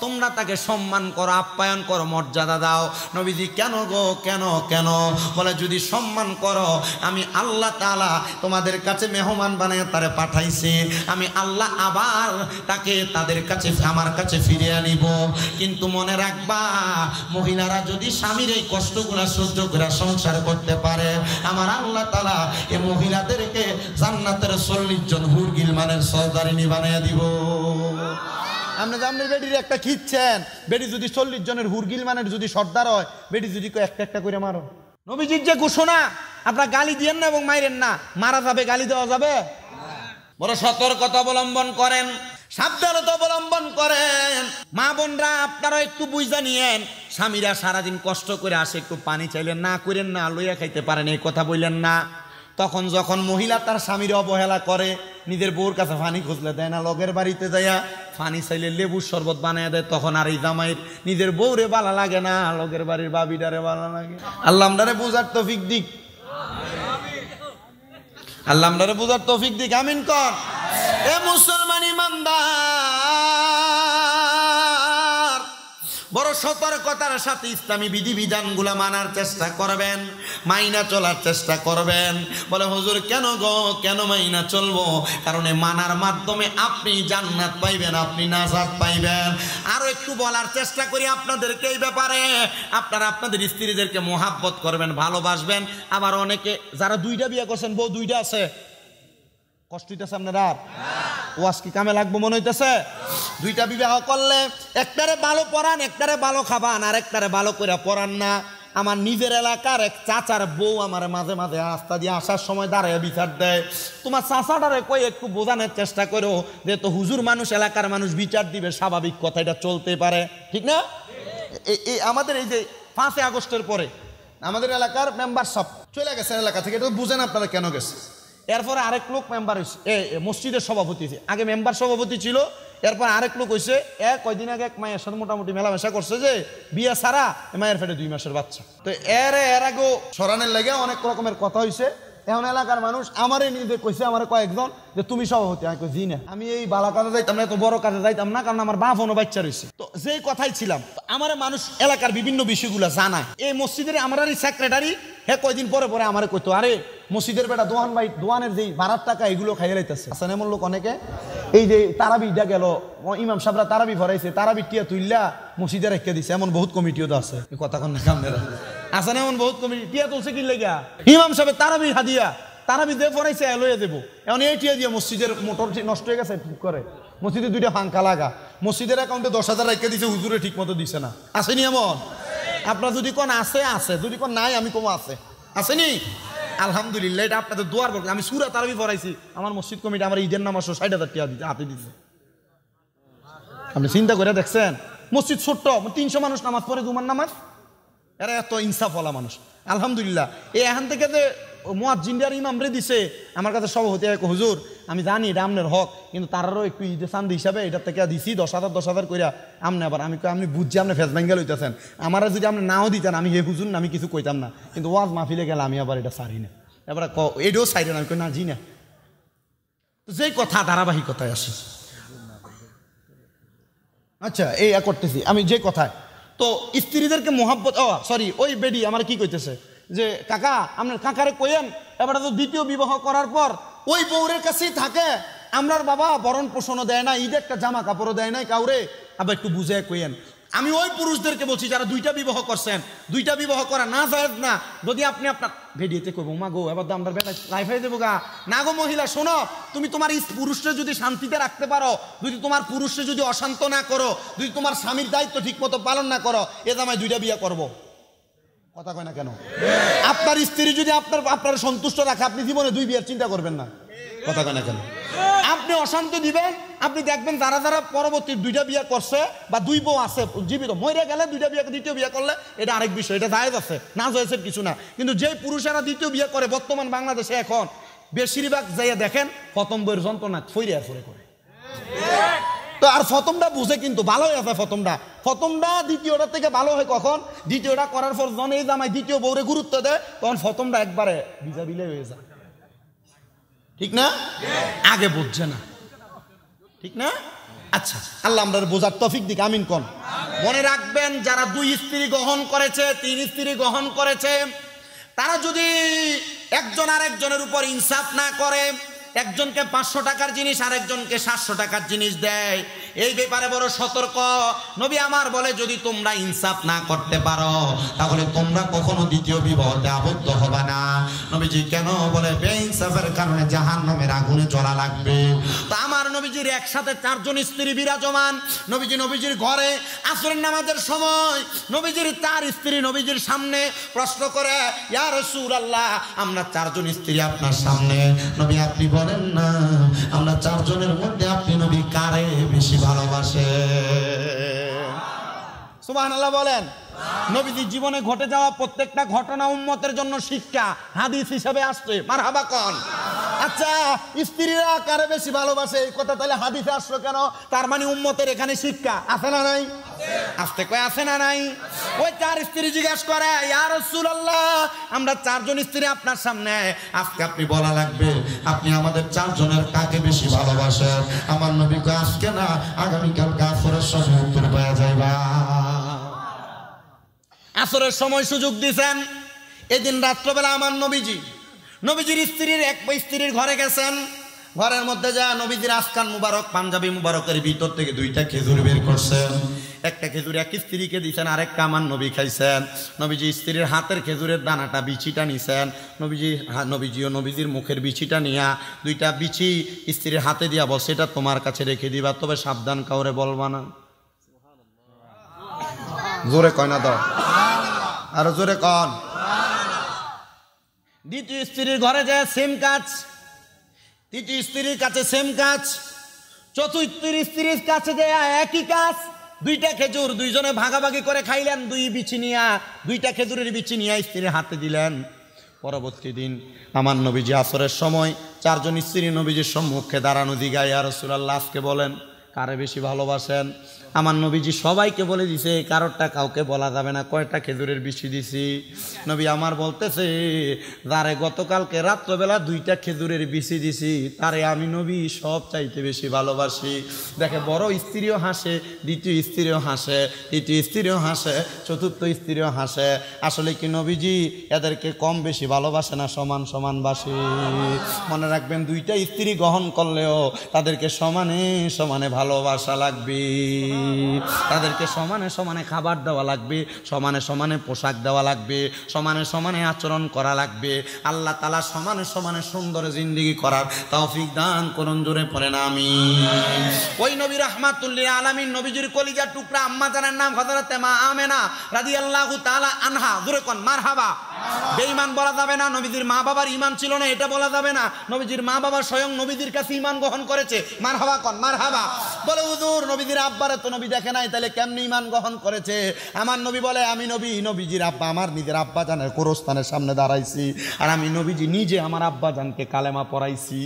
Speaker 1: তোমরা তাকে সম্মান করো, আপ্যায়ন করো, মর্যাদা দাও। নবীজি কেন গো, কেন কেন? বলে যদি সম্মান করো, আমি আল্লাহ তাআলা তোমাদের কাছে মেহমান বানিয়ে তারে পাঠাইছে, আমি আল্লাহ আবার তাকে তাদের কাছে আমার কাছে ফিরিয়ে আনিব। কিন্তু মনে রাখবা, মহিলারা যদি স্বামীর এই কষ্টগুলা সহ্য করে সংসার করতে পারে, আমার আল্লাহ তাআলা এই মহিলাদেরকে জান্নাতের 40 জন হুর গিলমানের সর্দারিনী বানিয়ে দিব। আপনি জানেন বেটির একটা খিচ্ছেন, বেটি যদি 40 জনের হুর গিলমানের যদি সর্দার হয়, বেটি যদি একটা একটা করে মারো। নবীজির যে ঘোষণা, আপনারা গালি দিয়েন না এবং মাইরেন না, মারা যাবে, গালি দেওয়া যাবে। বড় সতর্কতা অবলম্বন করেন, সাবধানতা অবলম্বন করেন। মা বোনরা আপনারা একটু বুঝা নিয়েন, স্বামীরা সারাদিন কষ্ট করে আসে, একটু পানি চাইলেন না, করেন না, লইয়া খাইতে পারেন, এই কথা বললেন না। তখন যখন মহিলা তার স্বামীর অবহেলা করে, নিজের বউর কাছে পানি খুঁজলে দেয় না, লগের বাড়িতে যাইয়া পানি চাইলে লেবুর শরবত বানিয়ে দেয়, তখন আর এই জামাইয়ের নিজের বউরে ভালো লাগে না, লগের বাড়ির বাবিটারে ভালো লাগে। আল্লাহ আমরারে বুঝার তৌফিক দিক, আল্লাহ আমরারে বুঝার তৌফিক দিক, আমিন কর। এ মুসলমান ইমানদার, বড় সতর্কতার সাথে ইসলামী বিধিবিধানগুলো মানার চেষ্টা করবেন, মাইনা চলার চেষ্টা করবেন। বলে হুজুর কেন গো, কেন মাইনা চলবো? কারণ মানার মাধ্যমে আপনি জান্নাত পাইবেন, আপনি নাজাত পাইবেন। আরো একটু বলার চেষ্টা করি আপনাদেরকে এই ব্যাপারে, আপনারা আপনাদের স্ত্রীদেরকে মোহাব্বত করবেন, ভালোবাসবেন। আবার অনেকে যারা 2টা বিয়ে করছেন, বউ 2টা আছে, কষ্ট হইতেছে আপনার? আর ওয়াজ কি কামে লাগবো মনে হইতেছে? 2টা বিবাহ করলে একটারে ভালো পড়ান, একটারে ভালো খাবান, আর একটারে ভালো করে পড়ান না। আমার নিজের এলাকার এক চাচার বউ আমার মাঝে মাঝে রাস্তা দিয়ে আসার সময় দাঁড়ায় বিচার দেয়, তোমার চাচাটারে কই একটু বোঝানোর চেষ্টা করো যে তো হুজুর মানুষ, এলাকার মানুষ বিচার দিবে, স্বাভাবিক কথা, এটা চলতে পারে, ঠিক না? আমাদের এই যে 5 আগস্টের পরে আমাদের এলাকার মেম্বার সব চলে গেছে এলাকা থেকে, এটা বুঝেন আপনারা কেন গেছে। এরপরে আরেক লোক মেম্বার হয়েছে, মসজিদের সভাপতি, আগে মেম্বার সভাপতি ছিল, এরপর আরেক লোক হয়েছে। কয়দিন আগে এক মায়ের সাথে মোটামুটি মেলামেশা করছে, যে বিয়ে সারা মায়ের ফেটে 2 মাসের বাচ্চা। তো এর আগেও সরানের লেগে অনেক রকমের কথা হয়েছে। এখন এলাকার মানুষ আমারে নিজে কইছে, আমার কয়েকজন, যে তুমি সভাপতি। আমি কই না, আমি এই বালা কাজে যাইতাম না, এত বড় কাজে যাইতাম না, কারণ আমার বাপ অন্য বাচ্চা রয়েছে। তো যে কথাই ছিলাম, আমার মানুষ এলাকার বিভিন্ন বিষয়গুলো জানায়। এই মসজিদের আমার সেক্রেটারি, হ্যাঁ কয়দিন পরে পরে আমার কইতো, আরে মসজিদের বেটা দোয়ান ভাই, দোয়ানের যেই 12 টাকা এগুলো খাইয়ে লাইতেছে। আছেন এমন লোক অনেকে। এই যে তারাবিটা গেল, ইমাম সাহেবরা তারাবি ভরাইছে, তারাবি টিয়া তুইলা মসজিদে রেখে দিছে, এমন বহুত কমিটিও তো আছে। কথা কন না কামনেরা, আছেন এমন বহুত কমিটি। টিয়া তুলছে কি লেগা? ইমাম সাহেব তারাবি হাদিয়া, তারাবি দিয়ে ভরাইছে, লইয়া দেবো। এখন এই টিয়া দিয়ে মসজিদের মোটর নষ্ট হয়ে গেছে, ঠিক করে মসজিদে 2টা পাঙ্খা লাগা, মসজিদের অ্যাকাউন্টে 10,000 রেখে দিছে, হুজুরে ঠিক মতো দিছে না। আসেনি এমন? আপনার যদি কোন আছে আছে, যদি কোন নাই আমি কম আছে, আসেনি? আলহামদুলিল্লাহ, এটা আপনাদের দোয়ার বলতে। আমি সূরা তারাবি পড়াইছি, আমার মসজিদ কমিটি আমার ঈদের নামাজ 60,000 টাকা দিতে হাতে দিচ্ছে। আপনি চিন্তা করে দেখছেন, মসজিদ ছোট্ট, 300 মানুষ নামাজ পড়ে, জুমার নামাজ, এরা এত ইনসাফওয়ালা মানুষ। আলহামদুলিল্লাহ, এখান থেকে যে মুয়াজ্জিনদের ইমাম রে দিছে আমার কাছে সভাপতি এক হুজুর আমি জানি এটা আমনের হক কিন্তু তারারও একটু ঈদে চান্দ হিসাবে এটা থেকে দিছি 10,000 কইরা আমনে আবার আমি বুঝছি আপনি ফেস ব্যাঙ্গেল হইতেছেন আমারা যদি আপনি নাও দিতেন আমি হে হুজুর না আমি কিছু কইতাম না কিন্তু ওয়াজ মাহফিলে গেলে আমি আবার এটা সারি না এবার এটাও সাইড না আমি না জি না যেই কথা ধারাবাহিকতায় আসে আচ্ছা এই করতেছি আমি যে কথায় তো স্ত্রীদেরকে মোহাব্বত সরি ওই বেডি আমার কি কইতেছে যে কাকা আপনার কাকারে কইেন এবার তো দ্বিতীয় বিবাহ করার পর ওই বউরের কাছেই থাকে আমরার বাবা বরণ পোষণও দেয় না ঈদে একটা জামা কাপড়ও দেয় নাই কাউরে আবার একটু বুঝে কইেন আমি ওই পুরুষদেরকে বলছি যারা 2টা বিবাহ করছেন 2টা বিবাহ করা না যায় না যদি আপনি আপনার ভেডিয়েতে কইব মা গো এবার দাম লাইফ হয়ে দেবো গা না গো মহিলা শোনো তুমি তোমার পুরুষকে যদি শান্তিতে রাখতে পারো যদি তোমার পুরুষকে যদি অশান্ত না করো যদি তোমার স্বামীর দায়িত্ব ঠিক মতো পালন না করো এ জামাই 2টা বিয়ে করবো কথা কয় না কেন আপনার স্ত্রী যদি আপনার সন্তুষ্ট রাখে আপনি জীবনে 2 বিয়ের চিন্তা করবেন না কথা কয় না কেন আপনি অশান্ত দিবেন আপনি দেখবেন যারা যারা পরবর্তী 2টা বিয়ে করছে বা 2 বউ আছে জীবিত মরে গেলে 2টা বিয়ে দ্বিতীয় বিয়ে করলে এটা আরেক বিষয় এটা জায়েজ আছে না জায়েজের কিছু না কিন্তু যে পুরুষেরা দ্বিতীয় বিয়ে করে বর্তমান বাংলাদেশে এখন বেশিরভাগ যাইয়া দেখেন প্রথম বইয়ের যন্ত্রণা ফইরে করে তো আর প্রথমটা বুঝে কিন্তু ভালোই আছে প্রথমটা দ্বিতীয়টা থেকে ভালো হয় কখন দ্বিতীয়টা করার পর যখন এই জামাই দ্বিতীয় বউরে গুরুত্ব দেয় তখন প্রথমটা একবারে ভিজা বিলে হয়ে যায় ঠিক না আগে বুঝছে না ঠিক না আচ্ছা আল্লাহ আমরা বোঝার তৌফিক দিক আমিন কোন মনে রাখবেন যারা 2 স্ত্রী গ্রহণ করেছে 3 স্ত্রী গ্রহণ করেছে তারা যদি একজন আরেকজনের উপর ইনসাফ না করে একজনকে 500 টাকার জিনিস আরেকজনকে 700 টাকার জিনিস দেয় এই ব্যাপারে বড় সতর্ক নবী আমার বলে যদি তোমরা ইনসাফ না করতে পারো তাহলে তোমরা কখনো দ্বিতীয় বিবাহতে আবদ্ধ হবে না নবীজি কেন বলে বেইনসাফের কারণে জাহান্নামের আগুনে জ্বলা লাগবে তো আমার নবীজির একসাথে 4 জন স্ত্রী বিরাজমান নবীজির ঘরে আসরের নামাজের সময় নবীজির 4 স্ত্রী নবীজির সামনে প্রশ্ন করে ইয়া রাসূলুল্লাহ আমরা 4 জন স্ত্রী আপনার সামনে নবী আপনি বলেন না আমরা 4 জনের মধ্যে আপনি নবী কারে বেশি ভালোবাসে সুবহানাল্লাহ বলেন নবীজির জীবনে ঘটে যাওয়া প্রত্যেকটা ঘটনা উম্মতের জন্য শিক্ষা হাদিস হিসেবে আসছে মারহাবা কোন আচ্ছা স্ত্রীরা কারে বেশি ভালোবাসে এই কথা তাহলে হাদিসে আসলো কেন তার মানে উম্মতের এখানে শিক্ষা আছে না নাই আসতে কয় আছে না নাই ওই 4 স্ত্রী জিজ্ঞেস করে ইয়া রাসূলুল্লাহ আমরা 4 জন স্ত্রী আপনার সামনে আজকে আপনি বলা লাগবে আপনি আমাদের 4 জনের কাকে বেশি ভালোবাসেন আমার নবী কয় আজকে না আগামীকাল কাফরের সময় উত্তর পাওয়া যাইবা আসরের সময় সুযোগ দিয়েছেন এদিন রাত্রবেলা আমার নবীজির স্ত্রীর ঘরে গেছেন ঘরের মধ্যে যা নবীজির আসকান মুবারক পাঞ্জাবি মুবারকের ভিতর থেকে 2টা খেজুর বের করছেন একটা খেজুর এক স্ত্রীকে দিয়েছেন আরেকটা আমার নবী খাইছেন নবীজি স্ত্রীর হাতের খেজুরের দানাটা বিচিটা নিছেন নবীজির মুখের বিচিটা নিয়া 2টা বিচি স্ত্রীর হাতে দিয়া বলছে এটা তোমার কাছে রেখে দিবা তবে সাবধান কাউরে বলবা না জোরে কয় না দাও আরো জোরে কন দ্বিতীয় স্ত্রীর ঘরে যায় সেম কাজ তৃতীয় স্ত্রীর কাছে সেম কাজ চতুর্থ স্ত্রীর কাছে যায় একই কাজ 2টা খেজুর 2 জনে ভাগাভাগি করে খাইলেন 2 বিচি নিয়া 2টা খেজুরের বিচি নিয়ে স্ত্রীর হাতে দিলেন পরবর্তী দিন আমার নবীজি আসরের সময় 4 জন স্ত্রী নবীজির সম্মুখে দাঁড়ানো দিগায় ইয়া রাসূলুল্লাহ আজকে বলেন কারে বেশি ভালোবাসেন আমার নবীজি সবাইকে বলে দিছে কারোরটা কাউকে বলা যাবে না কয়টা খেজুরের বিচি দিছি নবী আমার বলতেছে যারে গতকালকে রাত্রবেলা 2টা খেজুরের বিচি দিছি তারে আমি নবী সব চাইতে বেশি ভালোবাসি দেখে বড় স্ত্রীও হাসে দ্বিতীয় স্ত্রীও হাসে তৃতীয় স্ত্রীও হাসে চতুর্থ স্ত্রীও হাসে আসলে কি নবীজি এদেরকে কম বেশি ভালোবাসে না সমান সমান বাসি মনে রাখবেন 2টা স্ত্রী গ্রহণ করলেও তাদেরকে সমানে সমানে ভালোবাসা লাগবে তাদেরকে সমানে সমানে খাবার দেওয়া লাগবে সমানে সমানে পোশাক দেওয়া লাগবে সমানে সমানে আচরণ করা লাগবে আল্লাহ তাআলা সমানে সমানে সুন্দর জিন্দেগি করার তৌফিক দান করুন জোরে পড়েন আমিন ওই নবী রাহমাতুল লিল আলামিন নবীজির কলিজার টুকরা আম্মা জানের নাম হযরত মা আমেনা রাদিয়াল্লাহু তাআলা আনহা জোরে কোন মারহাবা বেঈমান বলা যাবে না নবীজির মা বাবার ঈমান ছিল না এটা বলা যাবে না নবীজির মা বাবা স্বয়ং নবীজির কাছে ঈমান গ্রহণ করেছে মারহাবা কোন মারহাবা বলে হুজুর নবীজির আব্বারে তো নবী দেখে নাই, তাহলে কেমনি ঈমান গ্রহণ করেছে? আমার নবী বলে আমি নবীজির আব্বা আমার নিজের আব্বা জানের গোরস্থানের সামনে দাঁড়াইছি, আর আমি নবীজি নিজে আমার আব্বা জানকে কালেমা পড়াইছি।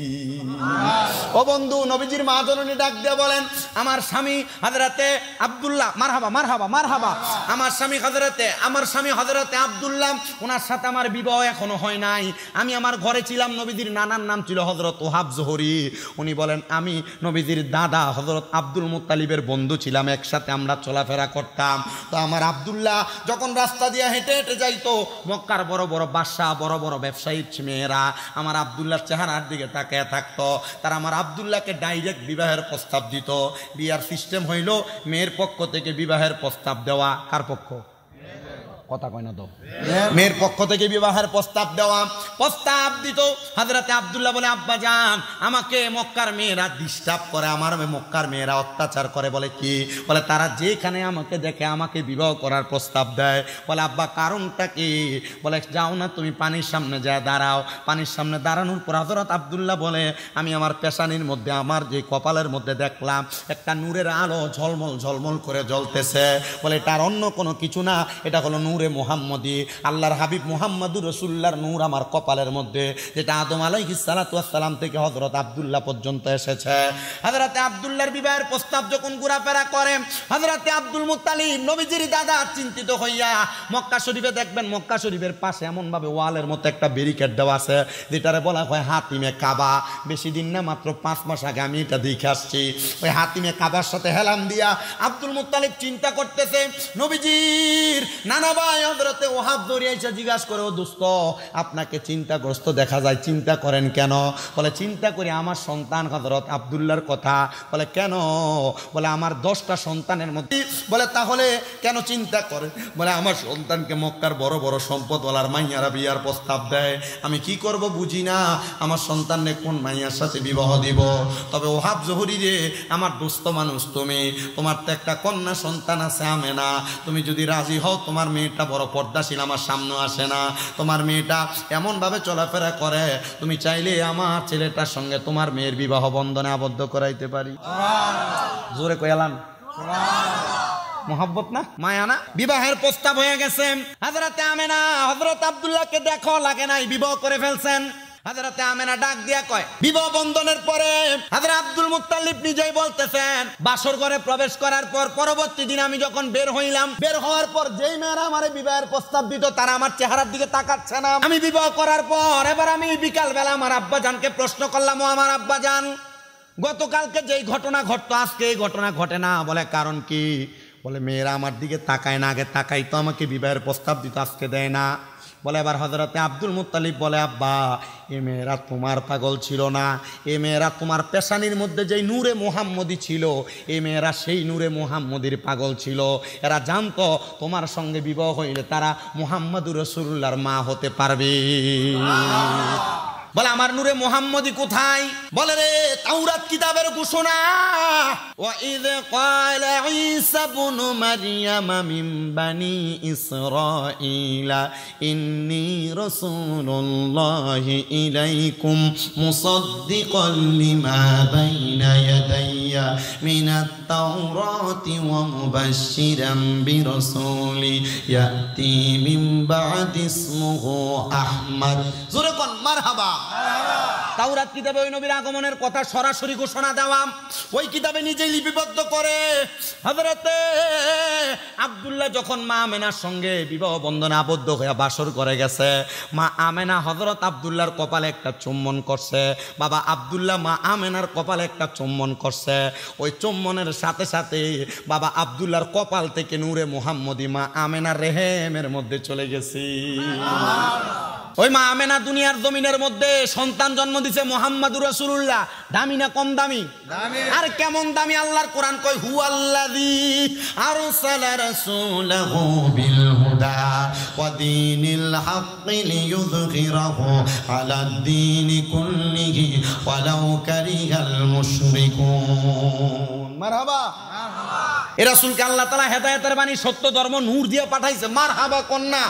Speaker 1: ও বন্ধু, নবীজির মা জননী ডাক দিয়ে বলেন আমার স্বামী হযরতে আব্দুল্লাহ, মারহাবা মারহাবা মারহাবা, আমার স্বামী হযরতে আব্দুল্লাহ, ওনার সাথে আমার বিবাহ এখনো হয় নাই। আমি আমার ঘরে ছিলাম, নবীজির নানার নাম ছিল হযরত ওহাব জোহরি। উনি বলেন আমি নবীজির দাদা হযরত আব্দুল মুত্তালিবের বন্ধু ছিলাম, একসাথে আমরা চলাফেরা করতাম। তো আমার আব্দুল্লাহ যখন রাস্তা দিয়ে হেঁটে হেঁটে যাইতো, মক্কার বড় বড় বাদশা, বড় বড় ব্যবসায়ী মেয়েরা আমার আব্দুল্লাহর চেহারার দিকে তাকিয়ে থাকতো। তারা আমার আব্দুল্লাহকে ডাইরেক্ট বিবাহের প্রস্তাব দিত। বিয়ার সিস্টেম হইল মেয়ের পক্ষ থেকে বিবাহের প্রস্তাব দেওয়া। কার পক্ষ? কথা কয় না তো। মেয়ের পক্ষ থেকে বিবাহের প্রস্তাব দেওয়া, প্রস্তাব দিত। হযরতে আব্দুল্লাহ বলে আব্বা জান আমাকে মক্কার মেয়েরা ডিস্টার্ব করে, আমার মক্কার মেয়েরা অত্যাচার করে। বলে কি? বলে তারা যেখানে আমাকে দেখে আমাকে বিবাহ করার প্রস্তাব দেয়। বলে আব্বা কারণটা কি? বলে যাও না তুমি পানির সামনে যায় দাঁড়াও। পানির সামনে দাঁড়ানোর পর হযরত আব্দুল্লাহ বলে আমি আমার পেশানির মধ্যে, আমার যে কপালের মধ্যে দেখলাম একটা নূরের আলো ঝলমল ঝলমল করে জ্বলতেছে। বলে এটার অন্য কোনো কিছু না, এটা হলো নূরে মুহাম্মদী, আল্লাহর হাবিব মুহাম্মদুর রাসূলুল্লাহর নূর আমার কপালের মধ্যে, যেটা আদম আলাইহিস সালাতু ওয়াস সালাম থেকে হযরত আব্দুল্লাহ পর্যন্ত এসেছে। হযরতে আব্দুল্লাহর বিবাহের প্রস্তাব যখন ঘোরাফেরা করে, হযরতে আব্দুল মুত্তালিব নবীজির দাদা চিন্তিত হইয়া মক্কা শরীফে দেখবেন, মক্কা শরীফের পাশে এমন ভাবে ওয়ালের মতো একটা ব্যারিকেড দেওয়া আছে, যেটারে বলা হয় হাতিমে কাবা। বেশি দিন না, মাত্র 5 মাস আগে আমি এটা দেখে আসছি। ওই হাতিমে কাবার সাথে হেলাম দিয়া আব্দুল মুত্তালিব চিন্তা করতেছে, নবীজির নানা ভাই হযরতে ওহাব দরিয়াইছে জিজ্ঞাসা করে, ও দোস্ত আপনাকে চিন্তাগ্রস্ত দেখা যায়, চিন্তা করেন কেন? বলে চিন্তা করি আমার সন্তান হযরত আব্দুল্লাহর কথা। বলে কেন? বলে আমার 10টা সন্তানের মধ্যে। বলে তাহলে কেন চিন্তা করে? বলে আমার সন্তানকে মক্কার বড় বড় সম্পদওয়ালার মাইয়ারা বিয়ার প্রস্তাব দেয়, আমি কি করব বুঝি না, আমার সন্তানকে কোন মাইয়ার সাথে বিবাহ দিব। তবে ওহাব জহুরি রে, আমার দোস্ত মানুষ তুমি, তোমার তো একটা কন্যা সন্তান আছে আমেনা, তুমি যদি রাজি হও, তোমার মেয়েটা বড় পর্দাশীল, আমার সামনে আসে না, তোমার মেয়েটা এমন ভাবে চলাফেরা করে, তুমি চাইলে আমার ছেলেটার সঙ্গে তোমার মেয়ের বিবাহ বন্ধনে আবদ্ধ করাইতে পারি। জোরে কয়ালান মোহাব্বত না, মায়া না? বিবাহের প্রস্তাব হয়ে গেছে। হযরতে আমেনা হযরত আব্দুল্লাহকে দেখো লাগে নাই, বিবাহ করে ফেলছেন। হযরতে আমেনা ডাক দিয়া কয়, বিবাহ বন্ধনের পরে হযরত আব্দুল মুত্তালিব নিজেই বলতেছেন, বাসর ঘরে প্রবেশ করার পর পরবর্তী দিন আমি যখন বের হইলাম, বের হওয়ার পর যেই মেয়েরা আমারে বিবাহের প্রস্তাব দিত তারা আমার চেহারার দিকে তাকাচ্ছে না। আমি বিবাহ করার পর এবার আমি বিকাল বেলা আমার আব্বাজানকে প্রশ্ন করলাম, ও আমার আব্বাজান গতকালকে যেই ঘটনা ঘটতো আজকে এই ঘটনা ঘটে না। বলে কারণ কি? বলে মেয়েরা আমার দিকে তাকায় না, আগে তাকাইতো আমাকে বিবাহের প্রস্তাব দিত, আজকে দেয় না। বলে এবার হযরতে আব্দুল মুত্তালিব বলে, আব্বা এ মেয়েরা তোমার পাগল ছিল না, এ মেয়েরা তোমার পেশানির মধ্যে যেই নূরে মুহাম্মদী ছিল, এ মেয়েরা সেই নূরে মুহাম্মদীর পাগল ছিল। এরা জানতো তোমার সঙ্গে বিবাহ হইলে তারা মুহাম্মদুর রাসূলুল্লাহর মা হতে পারবে। বলে আমার নূরে মুহাম্মদী কোথায়? বলে রে তাওরাত কিতাবের ঘোষণা, ওয়া ইয ক্বালা ঈসা ইবনু মারইয়াম মিন বানি ইসরাঈলা ইন্নী রাসূলুল্লাহি ইলাইকুম মুসাদ্দিকাল লিমা বাইনা ইয়াদাইয়া মিনাত তাওরাতি ওয়া মুবাশশিরাম বিরাসূলি ইয়াতি মিন বা'দি ইসমুহু আহমদ। জোরে কোন মারহাবা। তাওরাত কিতাবে ওই নবীর আগমনের কথা সরাসরি ঘোষণা দেওয়া, ওই কিতাবে নিজেই লিপিবদ্ধ করে। হযরতে আব্দুল্লাহ যখন মা আমেনার সঙ্গে বিবাহ বন্ধনে আবদ্ধ হয়ে বাসর করে গেছে, মা আমেনা হযরত আব্দুল্লাহর কপালে একটা চুম্বন করছে। বাবা আব্দুল্লাহ মা আমেনার কপালে একটা চুম্বন করছে। ওই চুম্বনের সাথে সাথে বাবা আব্দুল্লাহর কপাল থেকে নূরে মুহাম্মদী মা আমেনার রেহেমের মধ্যে চলে গেছে। ওই মা আমেনা দুনিয়ার জমিনের মধ্যে সন্তান জন্ম দিছে মুহাম্মদুর রাসূলুল্লাহ। দামি না কম দামি? আর কেমন দামি? আল্লাহর কোরআন কয়, হুয়াল্লাযী আরসালা রাসূলাহু বিল হুদা ওয়া দীনিল হাক্কি লিইয়ুযহিরাহু আলাদ দীনি কুল্লিহি ওয়ালাউ কারিহাল মুশরিকুন। মারহাবা। এ রাসূলকে আল্লাহ তাআলা হেদায়েতের বাণী সত্য ধর্ম নূর দিয়ে পাঠাইছে, মারহাবা কন্যা।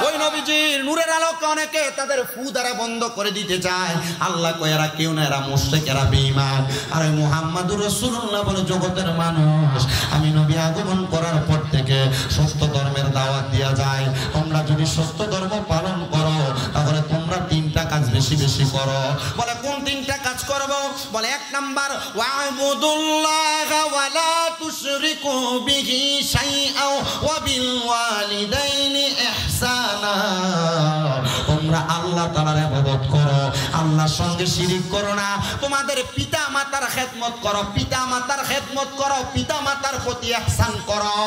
Speaker 1: ওই নবীজির নূরের আলোকে অনেকে তাদের ফু দ্বারা বন্ধ করে দিতে চায়। আল্লাহ কয় এরা কেউ না, এরা মুশরিক, এরা বেঈমান। আর ওই মুহাম্মাদুর রাসূলুল্লাহ বলে জগতের মানুষ, আমি নবী আগমন করার পর থেকে সত্য ধর্মের দাওয়াত দেয়া যায়। তোমরা যদি সত্য ধর্ম পালন করো তাহলে তোমরা তিনটা কাজ বেশি বেশি করো। বলে কোন তিনটা কাজ করব? বলে এক নাম্বার, ওয়া'বুদুল্লাহ ওয়া লা তুশরিকু বিহি শাইআ ওয়া বিল ওয়ালিদাইনি ইহসানা। তোমরা আল্লাহ তাআলার ইবাদত করো, আল্লাহর সঙ্গে শিরিক করো না। তোমাদের পিতা মাতার খেদমত করো, পিতা মাতার খেদমত করো, পিতা মাতার প্রতি ইহসান করো।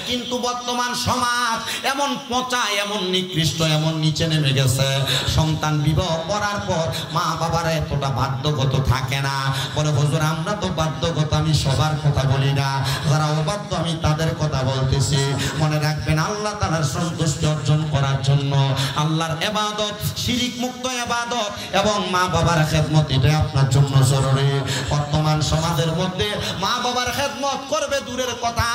Speaker 1: কিন্তু বর্তমান সমাজ এমন পচা, এমন নিকৃষ্ট, এমন নিচে নেমে গেছে, সন্তান বিবাহ করার পর মা বাবার এতটা বাধ্যগত থাকে না। বলে হুজুর আমরা তো বাধ্যগত, আমি সবার কথা বলি না, যারা অবাধ্য আমি তাদের কথা বলতেছি। মনে রাখবেন আল্লাহ তাআলার সন্তুষ্টি অর্জন করার জন্য আল্লাহর ইবাদত, শিরিক মুক্ত ইবাদত এবং মা বাবার খেদমত, এটা আপনার জন্য জরুরি। বর্তমান সমাজের মধ্যে মা বাবার খেদমত করবে দূরের কথা,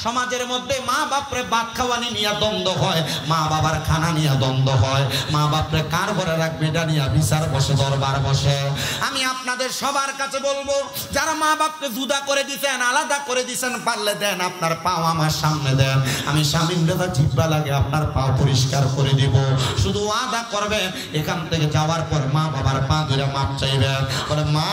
Speaker 1: সমাজের মধ্যে মা বাপরে ভাত খাওয়ানি নিয়ে দ্বন্দ্ব হয়, মা বাবার খানা নিয়ে দ্বন্দ্ব হয়, মা বাপরে কার ঘরে রাখবে এটা নিয়ে বিচার বসে, দরবার বসে। আমি আপনাদের সবার কাছে বলবো, যারা মা বাপকে জুদা করে দিচ্ছেন, আলাদা করে দিচ্ছেন, পারলে দেন আপনার পাও আমার সামনে দেন, আমি স্বামীর দাদা জিব্বা লাগে আপনার পাও পরিষ্কার করে দিব। শুধু ওয়াদা করবেন এখান থেকে যাওয়ার পর মা বাবার পা ধরে মাপ চাইবেন। বলে মা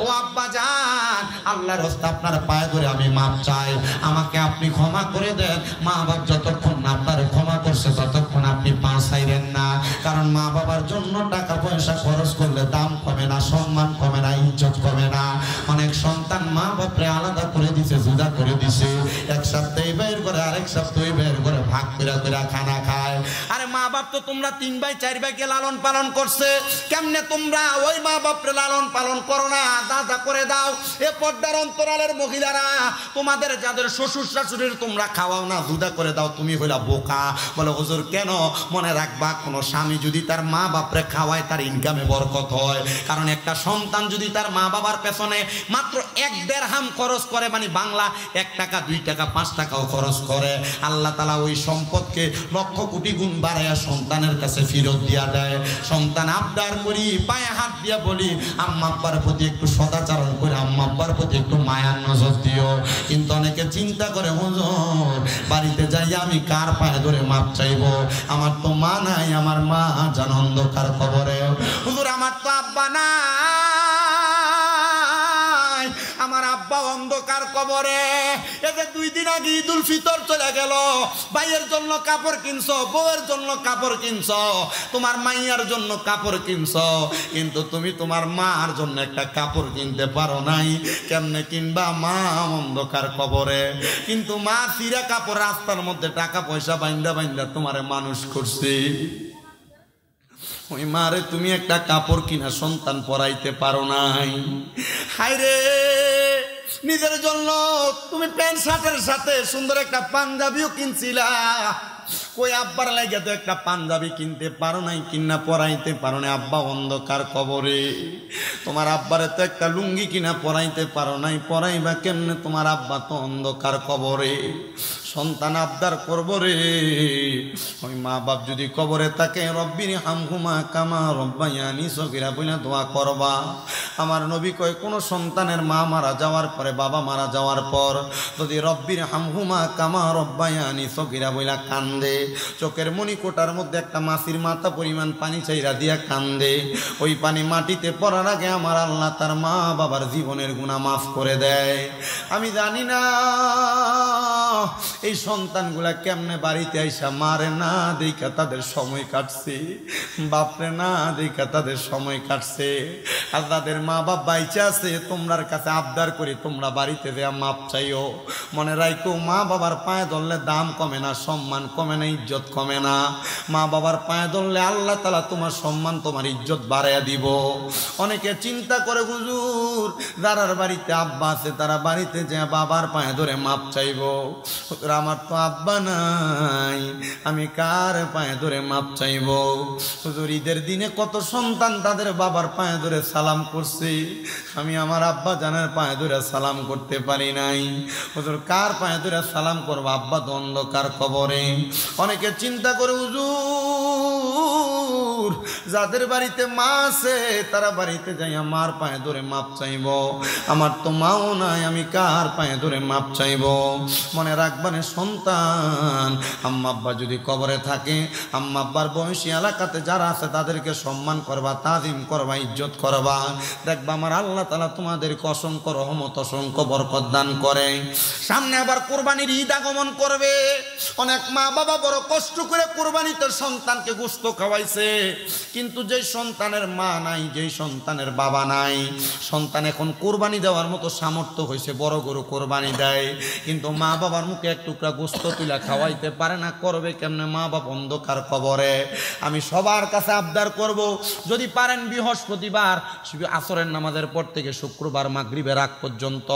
Speaker 1: ও আব্বা যান, আল্লাহর রাস্তায় আপনার পায়ে ধরে আমি মাপ চাই, আমাকে আপনি ক্ষমা করে দেন। মা বাপ যতক্ষণ না আপনার ক্ষমা করছে ততক্ষণ আপনি পা চাইবেন না। কারণ মা বাবার জন্য টাকা পয়সা খরচ করলে দাম কমে না, সম্মান কমে না, ইজ্জত কমে না। অনেক সন্তান মা বাপরে আলাদা করে দিছে, জুদা করে দিছে, এক সপ্তাহে বের করে আরেক সপ্তাহে বের করে ভাগ করে করে খানা খায়। আরে মা বাপ তো তোমরা 3 ভাই 4 ভাইকে লালন পালন করছে, কেমনে তোমরা ওই মা বাপরে লালন পালন করো না? দাদা করে দাও। এ পর্দার অন্তরালের মহিলারা, তোমাদের যাদের শ্বশুর শাশুড়ির তোমরা খাওয়াও না, জুদা করে দাও, তুমি হইলা বোকা। বলে হুজুর কেন? মনে রাখবা কোন স্বামী যদি তার মা বাপরে খাওয়ায় তার ইনকামে বরকত হয়। কারণ একটা সন্তান যদি তার মা বাবার পেছনে মাত্র 1 দিরহাম খরচ করে, মানে বাংলা 1 টাকা 2 টাকা 5 টাকাও খরচ করে, আল্লাহ তাআলা ওই সম্পদকে লক্ষ কোটি গুণ বাড়াইয়া সন্তানের কাছে ফেরত দিয়া দেয়। সন্তান আবদার করি, পায়ে হাত দিয়া বলি আম্মা আব্বার প্রতি একটু সদাচরণ করে, আম্মা আব্বার প্রতি একটু মায়ার নজর দিও। কিন্তু অনেকে চিন্তা করে হুজুর বাড়িতে যাই আমি কার পায়ে ধরে মাপ চাইবো? আমার তো মা নাই, আমার মা জান অন্ধকার কবরে। হুজুর আমার তো আব্বা নাই, আমার আব্বা অন্ধকার কবরে। এতে 2 দিন আগে ঈদুল ফিতর চলে গেল, ভাইয়ের জন্য কাপড় কিনছো, বউয়ের জন্য কাপড় কিনছো, তোমার মাইয়ার জন্য কাপড় কিনছো, কিন্তু তুমি তোমার মার জন্য একটা কাপড় কিনতে পারো নাই। কেমনে কিনবা? মা অন্ধকার কবরে। কিন্তু মা চিরা কাপড় রাস্তার মধ্যে টাকা পয়সা বাইন্দা বাইন্দা তোমারে মানুষ করছে। ওই মারে তুমি একটা কাপড় কিনা সন্তান পরাইতে পারো নাই। হায়রে, নিজের জন্য তুমি প্যান্ট শার্টের সাথে সুন্দর একটা পাঞ্জাবিও কিনছিলা, কই আব্বার লাগে তো একটা পাঞ্জাবি কিনতে পারো নাই, কিনা পরাইতে পারো না। আব্বা অন্ধকার কবরে। তোমার আব্বারে তো একটা লুঙ্গি কিনা পরাইতে পারো নাই, পরাইবা কেমনে? তোমার আব্বা তো অন্ধকার কবরে। সন্তান আবদার করবো রে, ওই মা বাপ যদি কবরে থাকে, রব্বির হামহুমা কামা রব্বায়ানি সগীরা বইলা দোয়া করবা। আমার নবী কয় কোন সন্তানের মা মারা যাওয়ার পরে, বাবা মারা যাওয়ার পর যদি রব্বির হামহুমা কামা রব্বায়ানি সগীরা বইলা কান্দে, চোখের মণিকোটার মধ্যে একটা মাছির মাথা পরিমাণ পানি চাইরা দিয়া কান্দে, ওই পানি মাটিতে পড়ার আগে আমার আল্লাহ তার মা বাবার জীবনের গুনাহ মাফ করে দেয়। আমি জানি না এই সন্তানগুলা কেমনে বাড়িতে আইসা মারে না দেখা তাদের সময় কাটছে, বাপরে না দেখা তাদের সময় কাটছে। আর তাদের মা বাপ বাইচা আছে, তোমরার কাছে আবদার করি তোমরা বাড়িতে দেয়া মাপ চাইও। মনে রাখো মা বাবার পায়ে ধরলে দাম কমে না, সম্মান কমে না, ইজ্জত কমে না। মা বাবার পায়ে ধরলে আল্লাহ তাআলা তোমার সম্মান তোমার ইজ্জত বাড়াইয়া দিব। অনেকে চিন্তা করে হুজুর যারার বাড়িতে আব্বা আছে তারা বাড়িতে যে বাবার পায়ে ধরে মাপ চাইব। আমার তো আব্বা নাই, আমি কার পায়ে ধরে মাপ চাইব? হুজুর ঈদের দিনে কত সন্তান তাদের বাবার পায়ে ধরে সালাম করছে, আমি আমার আব্বা জানের পায়ে ধরে সালাম করতে পারি নাই। হুজুর কার পায়ে ধরে সালাম করবো? আব্বা তো অন্ধকার কবরে। অনেকে চিন্তা করে হুজুর যাদের বাড়িতে মা আছে তারা বাড়িতে যাইয়া মার পায়ে ধরে মাপ চাইব, আমার তো মাও নাই, আমি কার পায়ে ধরে মাপ চাইব? মনে রাখবানে সন্তান, আম্মা আব্বা যদি কবরে থাকে, আম্মা আব্বার বয়সী এলাকাতে যারা আছে তাদেরকে সম্মান করবা, তাজিম করবা, ইজ্জত করবা। দেখবা আমার আল্লাহ তাআলা তোমাদেরকে অসংখ্য রহমত অসংখ্য বরকত দান করে। সামনে আবার কোরবানির ঈদ আগমন করবে। অনেক মা বাবা বড় কষ্ট করে কোরবানিতে সন্তানকে গোশত খাওয়াইছে, কিন্তু যেই সন্তানের মা নাই, যেই সন্তানের বাবা নাই, সন্তান এখন কোরবানি দেওয়ার মতো সামর্থ্য হয়েছে, বড় গরু কোরবানি দেয়, কিন্তু মা বাবার মুখে এক টুকরা গোশত তুলে খাওয়াইতে পারে না। করবে কেমনে? মা বাবা অন্ধকার কবরে। আমি সবার কাছে আবদার করব, যদি পারেন বৃহস্পতিবার আসরের নামাজের পর থেকে শুক্রবার মাগরিবের আগ পর্যন্ত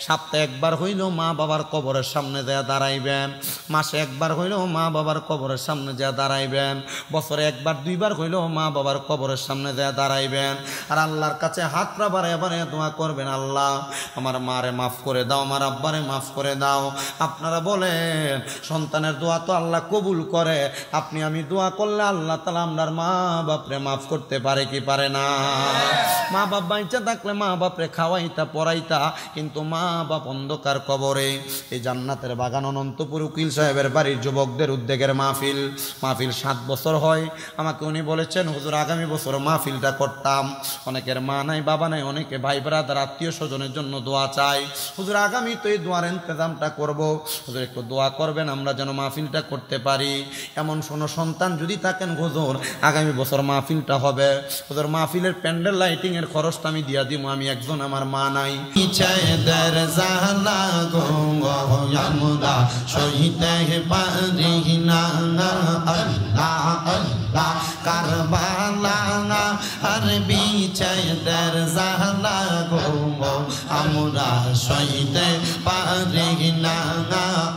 Speaker 1: সপ্তাহে একবার হইলেও মা বাবার কবরের সামনে যায় দাঁড়াইবেন, মাসে একবার হইলেও মা বাবার কবরের সামনে যায় দাঁড়াইবেন, বছরে একবার দুইবার হইলেও মা বাবার কবরের সামনে যায় দাঁড়াইবেন। আর আল্লাহর কাছে হাতটা বাড়াইয়া বাড়াইয়া দোয়া করবেন, আল্লাহ আমার মারে মাফ করে দাও, আমার আব্বারে মাফ করে দাও। আপনারা বলেন সন্তানের দোয়া তো আল্লাহ কবুল করে, আপনি আমি দোয়া করলে আল্লাহ তাআলা আপনার মা বাপরে মাফ করতে পারে কি পারে না? মা বাপ বাইচা থাকলে মা বাপরে খাওয়াইতা পড়াইতা, কিন্তু মা বাপ অন্ধকার কবরে। এই জান্নাতের বাগান অনন্তপুর উকিল সাহেবের বাড়ির যুবকদের উদ্যোগের মাহফিল 7 বছর হয়। আমাকে উনি বলেছেন হুজুর আগামী বছর মাহফিলটা করতাম। অনেকের মা নাই বাবা নাই, অনেকে ভাই ব্রাদার আত্মীয় স্বজনের জন্য দোয়া চাই। হুজুর আগামী তো এই দোয়ার ইন্তজামটা করব, হুজুর একটু দোয়া করবেন আমরা যেন মাহফিলটা করতে পারি। এমন শোনো সন্তান যদি থাকেন হুজুর আগামী বছর মাহফিলটা হবে, হুজুর মাহফিলের প্যান্ডেল লাইটিং এর খরচটা আমি দিয়া দিব। আমি একজন, আমার মা নাই। সহিতে পারি না আল্লাহ আল্লাহ কারবালা আর বিচাইদের জালা গো আমরা সহিতে পারি না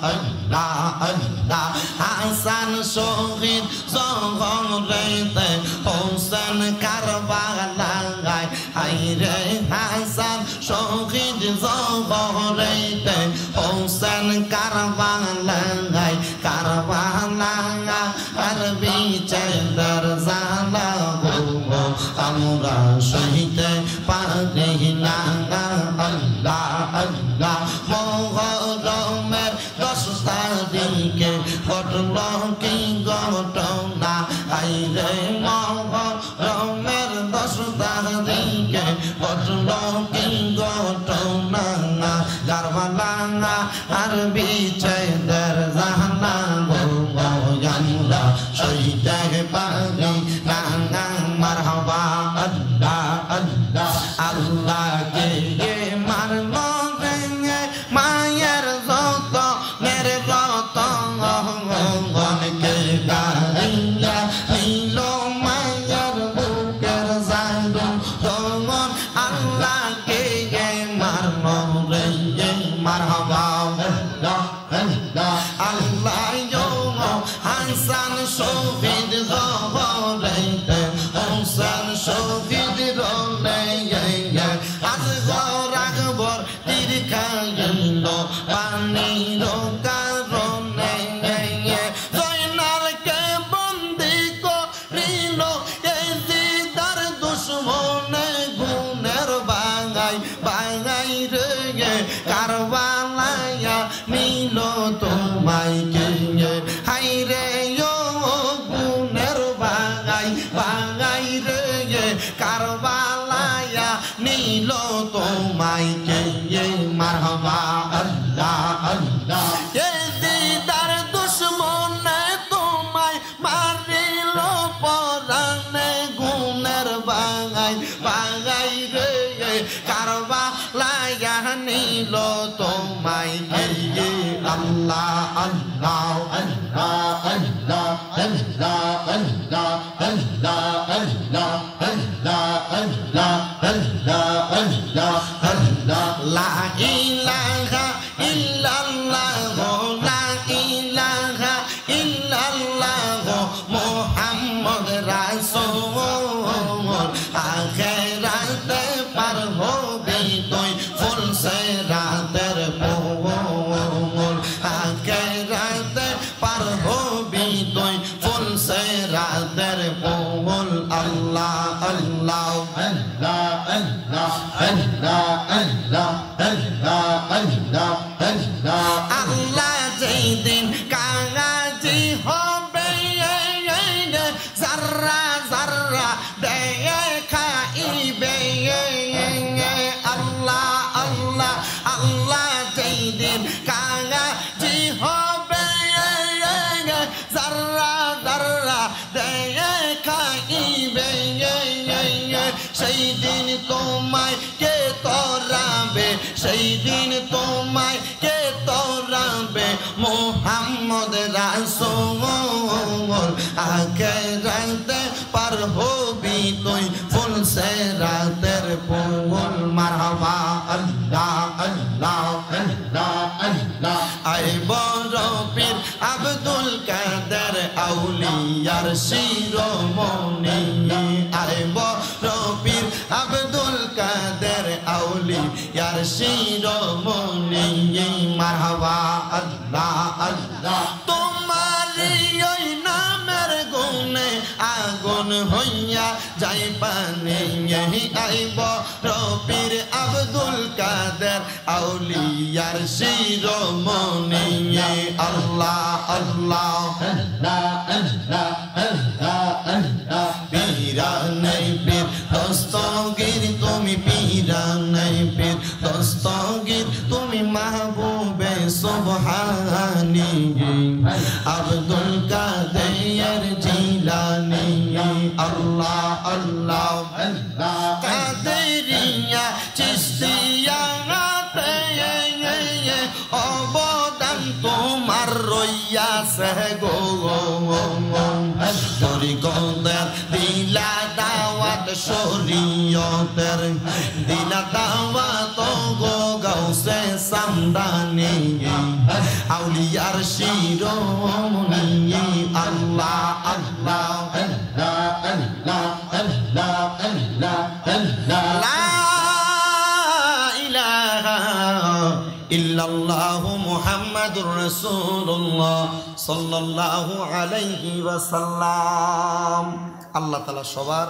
Speaker 1: আল্লাহ আল্লাহ হাসান শহীদ জহরেতে হোসেন কারবালা হাইরে হাসান শহীদ জহরেতে হোসেন কারবালা কারবালা আর বিচাইদের জালা গো আমরা সহিতে পারি না আল্লাহ আল্লাহ মোহরমের 10 তারিখে ঘটল কি ঘটনা আইরে মোহরমের 10 তারিখে ঘটল কি ঘটনা কারবালা আর বিচাইদের জালা গো আমরা সহিতে পারি না মারহাবা আল্লাহ আল্লাহ আল্লাহকে মারলো মায়ের যত মেরে রত অনেকে গাড়িয়া নিল মায়ের বুকের জাদু তখন আল্লাহকে মারলো রে মারহাবা আল্লাহ হাসান শহীদ জহরেতে হোসেন শহীদ রলে আজগর আকবর তীর খাইল পানির কারণে জয়নালকে বন্দি করিল এই জিদার দুশ্মনে গুণের বাঙাই বাঙাই রে কারবালায়া নিল তোমায় কে হাইরে গুণের বাঙাই বাঙাই রে কারবালায়া নিল তোমায় কে মারহাবা আল্লাহ আল্লাহ দিদার দুশ্মনে তোমায় মারিল পরানে গুণের বাঙাই বাঙাই রে কারবালায়া নিল তোমায় কে আল্লাহ আল্লাহ আল্লাহ আল্লাহ লা ইলাহা ইল্লাল্লাহ লা ইলাহা ইল্লাল্লাহ মুহাম্মদ রাসূল আখিরাতে পার হবি তুই ফুল সিরাতের মোড় আখিরাতে পার হবি তুই ফুল সিরাতের মোড় আল্লাহ আল্লাহ আল্লাহ আল্লাহ আল্লাহ আল্লাহ আল্লাহ আল্লাহ আল্লাহ যেই দিন কাগাজি হবে জাররা জাররা দেখাইবে আল্লাহ আল্লাহ আল্লাহ যেই দিন কাগাজি হবে জাররা জাররা দেখাইবে সেই দিন তোমায় কে তোরাবে সেই দিন তোমায় কে তোরাবে মুহাম্মদ রাসূল আখিরাতে পার হবি তুই ফুল সিরাতের ফুল মারহাবা আল্লাহ আল্লাহ আল্লাহ আল্লাহ আই বড় পীর আব্দুল কাদের আউলিয়ার শিরোমণি আই বড় পীর আব্দুল কাদের আউলিয়ার শিরোমণি মারহাবা আল্লাহ আল্লাহ তোমার ওই নামের গুণে আগুন হইয়া যাই পানি আইব রবির আব্দুল কাদের আউলিয়ার শিরোমণি আল্লাহ আল্লাহ আল্লাহ আল্লাহ আল্লাহ আল্লাহ পীরানাই পীর দস্তগীর তুমি পীরানাই পীর দস্তগীর তুমি মাহবুবে সুবহানি আব্দুল কাদের জিলানি আল্লাহ আল্লাহ আল্লাহ কাদেরিয়া চিশতিয়া অবদান তোমার রইয়াছে গো তরিকতের দিলা দাওয়াত শরীয়তের দিলা দাওয়াত গো গাউসে সামদানি আউলিয়ার শিরোমণি আল্লাহ আল্লাহ আল্লাহ আল্লাহ আল্লাহ আল্লাহ আল্লাহ লা ইলাহা ইল্লাল্লাহু মুহাম্মাদুর রাসূলুল্লাহ সাল্লাল্লাহু আলাইহি ওয়াসাল্লাম। আল্লাহ তাআলা সবার